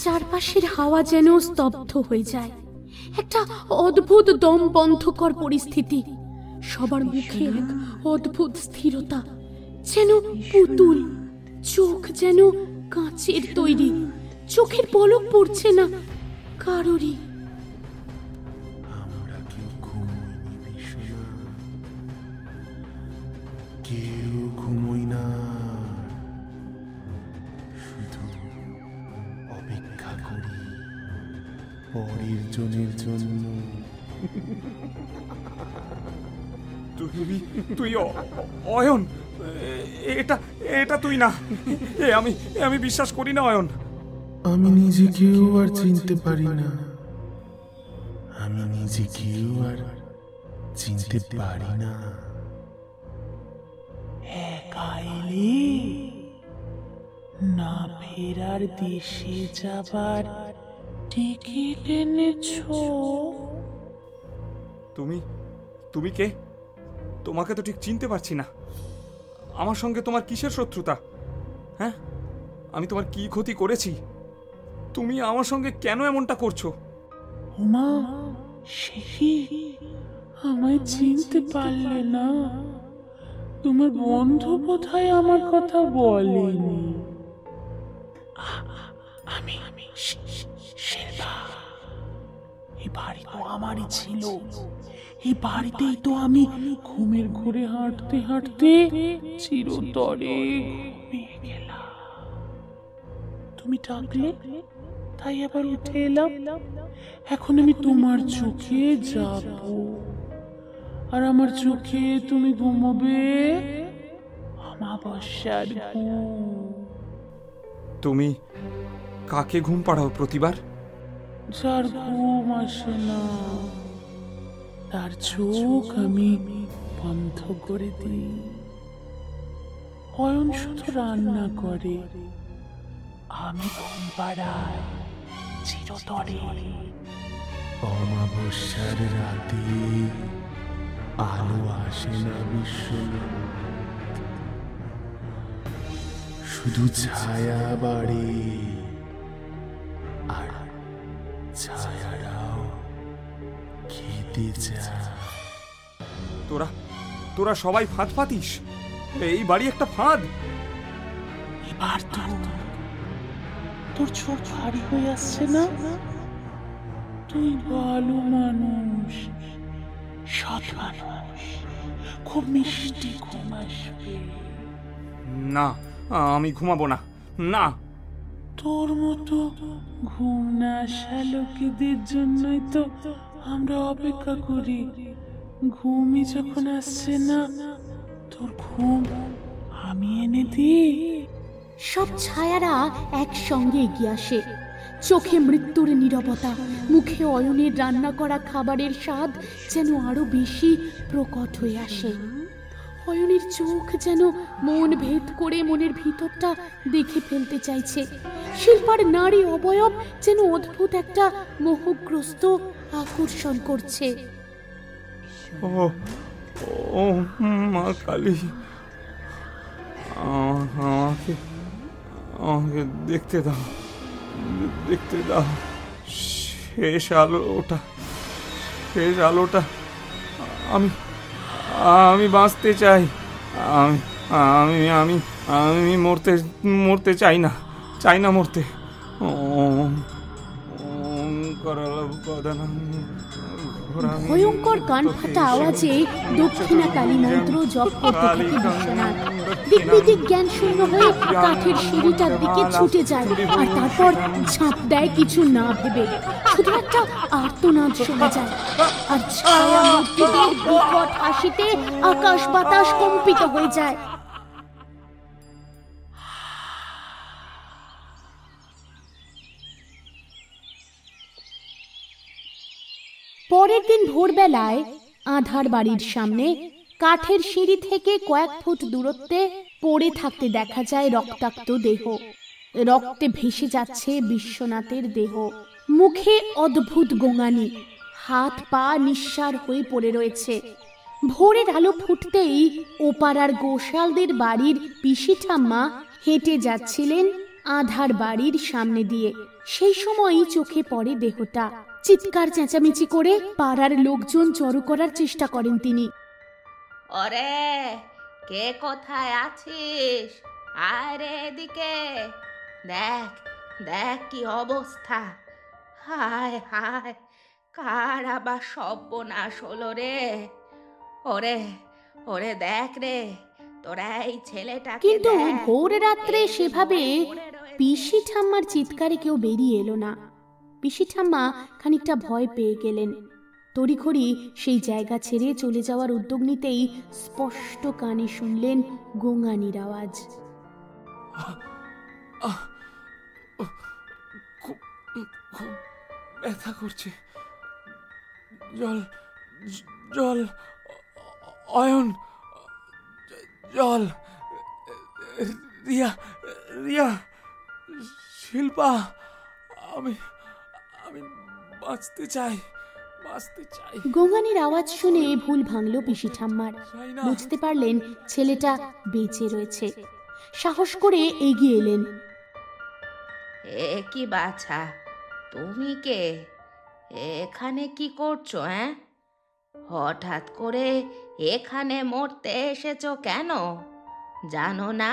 চারপাশের হাওয়া যেন স্তব্ধ হয়ে যায়। একটা অদ্ভুত দম বন্ধকর পরিস্থিতি। সবার মুখে এক অদ্ভুত স্থিরতা, যেন পুতুল। চোখ যেন কাঁচের তৈরি, চোখের পলক পড়ছে না কারোরই। আমরা কেউ ঘুমোইনি বিশ্বনাথ, কেউ ঘুমোই না, শুধু অপেক্ষা করি পরের জনের জন্য। তুই অয়ন? এটা তুই না। আমি বিশ্বাস করি না অয়ন। আমি নিজেকেও আর চিনতে পারি না, আমি নিজেকেও আর চিনতে পারি না। একা এলে না ফেরার দেশে যাবার টিকিট এনেছো? তুমি তুমি কে? তোমাকে তো ঠিক চিনতে পারছি না। আমার সঙ্গে তোমার কিসের শত্রুতা? হ্যাঁ, আমি তোমার কি ক্ষতি করেছি? তুমি আমার সঙ্গে কেন এমনটা করছো? উমা, সে কি আমায় চিনতে পারলে না? তোমার বন্ধু বোধহয় আমার কথা বলেনি। আমি শিল্পা। এই বাড়ি তো আমারই ছিল। এই বাড়িতেই তো আমি ঘুমের ঘুরে হাঁটতে হাঁটতে চিরতরে ঘুমিয়ে গেলাম। তুমি ডাকলে, তাই আবার উঠে এলাম। এখন আমি তোমার চোখে যাব, আর আমার চোখে তুমি ঘুমাবে অমাবস্যার ঘুম। তুমি কাকে ঘুম পাড়াও প্রতিবার? যার ঘুম আসে না, তার চোখ আমি বন্ধ করে দিই। অয়ন শুধু রান্না করে, আমি ঘুম পাড়াই চিরতরে। অমাবস্যার রাতে আলো আসে না বিশ্বনাথ, শুধু ছায়া বাড়ে, আর ছায়ারাও খেতে যায়। তোরা সবাই ফাঁদ পাতিস? এই বাড়ি একটা ফাঁদ। এবার তো তোর চোখ ভারী হয়ে আসছে না? তুই ভালো মানুষ, সৎ মানুষ, খুব মিষ্টি ঘুম আসবে। না, আমি ঘুমাবো না। না, তোর মতো ঘুম না আসা লোকেদের জন্যই তো আমরা অপেক্ষা করি। ঘুমই যখন আসছে না, তোর ঘুম আমি এনে দিই। সব ছায়ারা একসঙ্গে এগিয়ে আসে। চোখে মৃত্যুর নীরবতা, মুখে অয়নের রান্না করা খাবারের স্বাদ যেন আরো বেশি প্রকট হয়ে আসে। অয়নের চোখ যেন মন ভেদ করে মনের ভিতরটা দেখে ফেলতে চাইছে। শিল্পার নারী অবয়ব যেন অদ্ভুত একটা মোহগ্রস্ত আকর্ষণ করছে। ও ও মা কালী, আমাকে আমাকে দেখতে দাও, দেখতে দাও। শেষ আলোটা আমি আমি বাঁচতে চাই। আমি আমি আমি আমি মরতে চাই না মরতে। ভয়ঙ্কর কান ফাটা আওয়াজে দক্ষিণা কালী মন্ত্র জপ করতে থাকে বিশ্বনাথ। দিকবিদিক জ্ঞান শূন্য হয়ে কাঠের সিঁড়িটার দিকে ছুটে যায়, আর তারপর ঝাঁপ দেয় কিছু না ভেবে। শুধু একটা আর্তনাদ শোনা যায়, আর ছায়া মূর্তিদের বিকট হাসিতে আকাশ বাতাস কম্পিত হয়ে যায়। পরের দিন ভোরবেলায় আধার বাড়ির সামনে কাঠের সিঁড়ি থেকে কয়েক ফুট দূরত্বে পড়ে থাকতে দেখা যায় রক্তাক্ত দেহ। রক্তে ভেসে যাচ্ছে বিশ্বনাথের দেহ। মুখে অদ্ভুত গোঙানি, হাত পা নিঃসার হয়ে পড়ে রয়েছে। ভোরের আলো ফুটতেই ওপাড়ার গোশালদের বাড়ির পিসি ঠাম্মা হেঁটে যাচ্ছিলেন আধার বাড়ির সামনে দিয়ে। সেই সময়ই চোখে পড়ে দেহটা। চিৎকার চেঁচামেচি করে পাড়ার লোকজন জড়ো করার চেষ্টা করেন তিনি। ওরে, কে কোথায় আছিস? আরে এদিকে দেখ, দেখ কি অবস্থা! হায় হায়, কার আবার সর্বনাশ হলো রে! ওরে ওরে দেখ রে, তোরা এই ছেলেটাকে। কিন্তু ভোর রাত্রে সেভাবে পিসি ঠাম্মার চিৎকারে কেউ বেরিয়ে এলো না। পিসি ঠাম্মা খানিকটা ভয় পেয়ে গেলেন। তড়িঘড়ি সেই জায়গা ছেড়ে চলে যাওয়ার উদ্যোগ নিতেই স্পষ্ট কানে শুনলেন গোঙানির আওয়াজ। খুব ব্যথা করছে। জল, অয়ন, জল, রিয়া, রিয়া, শিল্পা, আমি আমি বাঁচতে চাই, বাঁচতে চাই। গোঙানির আওয়াজ শুনে ভুল ভাঙল পিসি ঠাম্মার। বুঝতে পারলেন ছেলেটা বেঁচে রয়েছে। সাহস করে এগিয়ে এলেন। এ কি বাছা, তুমি কে? এখানে কি করছো? হঠাৎ করে এখানে মরতে এসেছো কেন? জানো না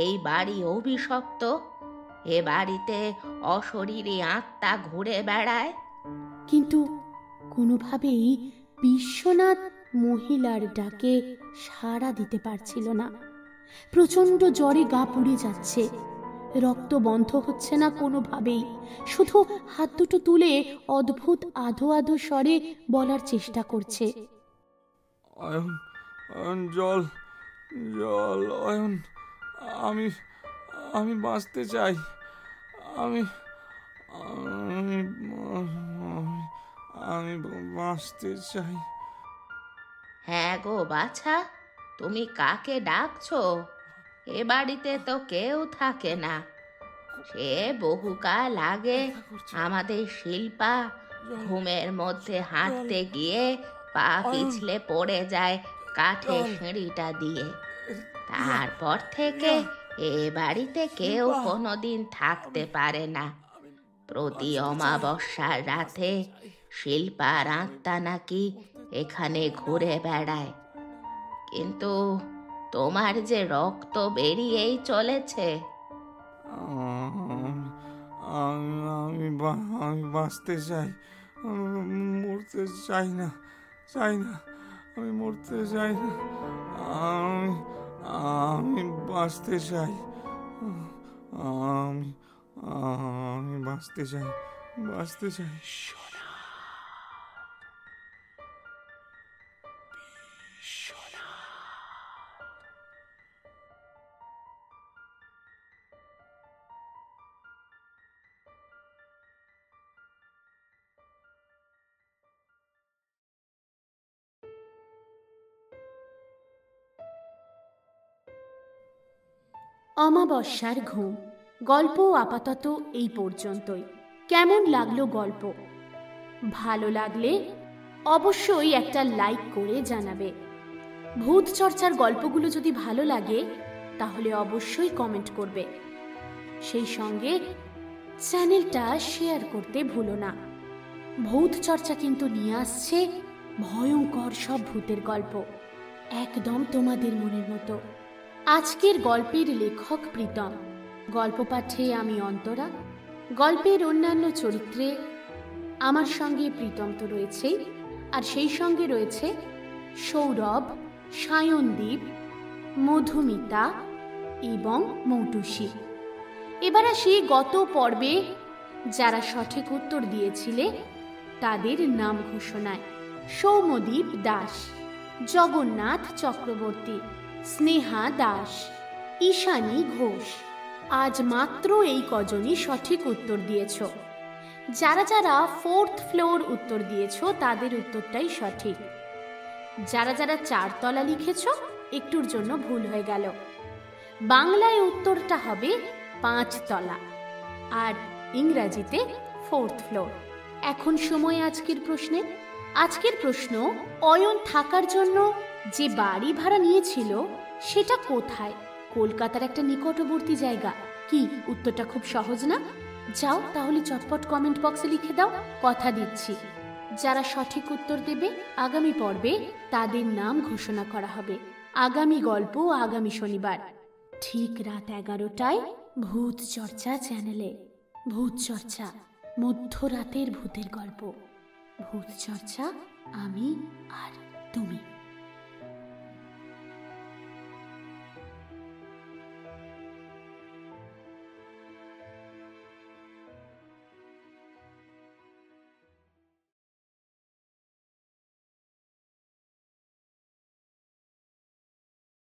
এই বাড়ি অভিশপ্ত? এ বাড়িতে অশরীরী আত্মা ঘুরে বেড়ায়। কিন্তু কোনোভাবেই বিশ্বনাথ মহিলার ডাকে সাড়া দিতে পারছিল না। প্রচণ্ড জ্বরে গা পুড়ে যাচ্ছে, রক্ত বন্ধ হচ্ছে না কোনোভাবেই। শুধু হাত দুটো তুলে অদ্ভুত আধো আধো স্বরে বলার চেষ্টা করছে। অয়ন, অয়ন, জল, জল, অয়ন, আমি আমি বাঁচতে চাই, আমি আমি আমি বাঁচতে চাই। হ্যাঁ গো বাছা, তুমি কাকে ডাকছো? এ বাড়িতে তো কেউ থাকে না। সে বহুকাল আগে আমাদের শিল্পা ঘুমের মধ্যে হাঁটতে গিয়ে পা পিছলে পড়ে যায় কাঠের সিঁড়িটা দিয়ে। তারপর থেকে এ বাড়িতে কেউ কোনোদিন থাকতে পারে না। প্রতি অমাবস্যার রাতে শিল্পার আত্মা নাকি এখানে ঘুরে বেড়ায়। কিন্তু তোমার যে রক্ত বেরিয়েই চলেছে। আমি বাঁচতে চাই, মরতে চাই না, চাই না, আমি মরতে চাই না, আমি বাঁচতে চাই, আমি বাঁচতে চাই, বাঁচতে চাই। অমাবস্যার ঘুম গল্প আপাতত এই পর্যন্তই। কেমন লাগলো গল্প? ভালো লাগলে অবশ্যই একটা লাইক করে জানাবে। ভূত চর্চার গল্পগুলো যদি ভালো লাগে তাহলে অবশ্যই কমেন্ট করবে। সেই সঙ্গে চ্যানেলটা শেয়ার করতে ভুলো না। ভূত চর্চা কিন্তু নিয়ে আসছে ভয়ঙ্কর সব ভূতের গল্প, একদম তোমাদের মনের মতো। আজকের গল্পের লেখক প্রীতম, গল্প পাঠে আমি অন্তরা। গল্পের অন্যান্য চরিত্রে আমার সঙ্গে প্রীতম তো রয়েছেই, আর সেই সঙ্গে রয়েছে সৌরভ, সায়নদীপ, মধুমিতা এবং মৌটুসী। এবার আসি গত পর্বে যারা সঠিক উত্তর দিয়েছিলে তাদের নাম ঘোষণায়। সৌম্যদীপ দাস, জগন্নাথ চক্রবর্তী, স্নেহা দাস, ঈশানী ঘোষ। আজ মাত্র এই কজনই সঠিক উত্তর দিয়েছ। যারা যারা 4th ফ্লোর উত্তর দিয়েছ তাদের উত্তরটাই সঠিক। যারা যারা 4 তলা লিখেছ একটুর জন্য ভুল হয়ে গেল। বাংলায় উত্তরটা হবে 5 তলা আর ইংরাজিতে 4th ফ্লোর। এখন সময় আজকের প্রশ্নের। আজকের প্রশ্ন, অয়ন থাকার জন্য যে বাড়ি ভাড়া নিয়েছিল সেটা কোথায়? কলকাতার একটা নিকটবর্তী জায়গা। কি উত্তরটা খুব সহজ না? যাও তাহলে চটপট কমেন্ট বক্সে লিখে দাও। কথা দিচ্ছি যারা সঠিক উত্তর দেবে আগামী পর্বে তাদের নাম ঘোষণা করা হবে। আগামী গল্প আগামী শনিবার ঠিক রাত 11টায় ভূত চর্চা চ্যানেলে। ভূত চর্চা, মধ্যরাতের ভূতের গল্প। ভূত চর্চা, আমি আর তুমি।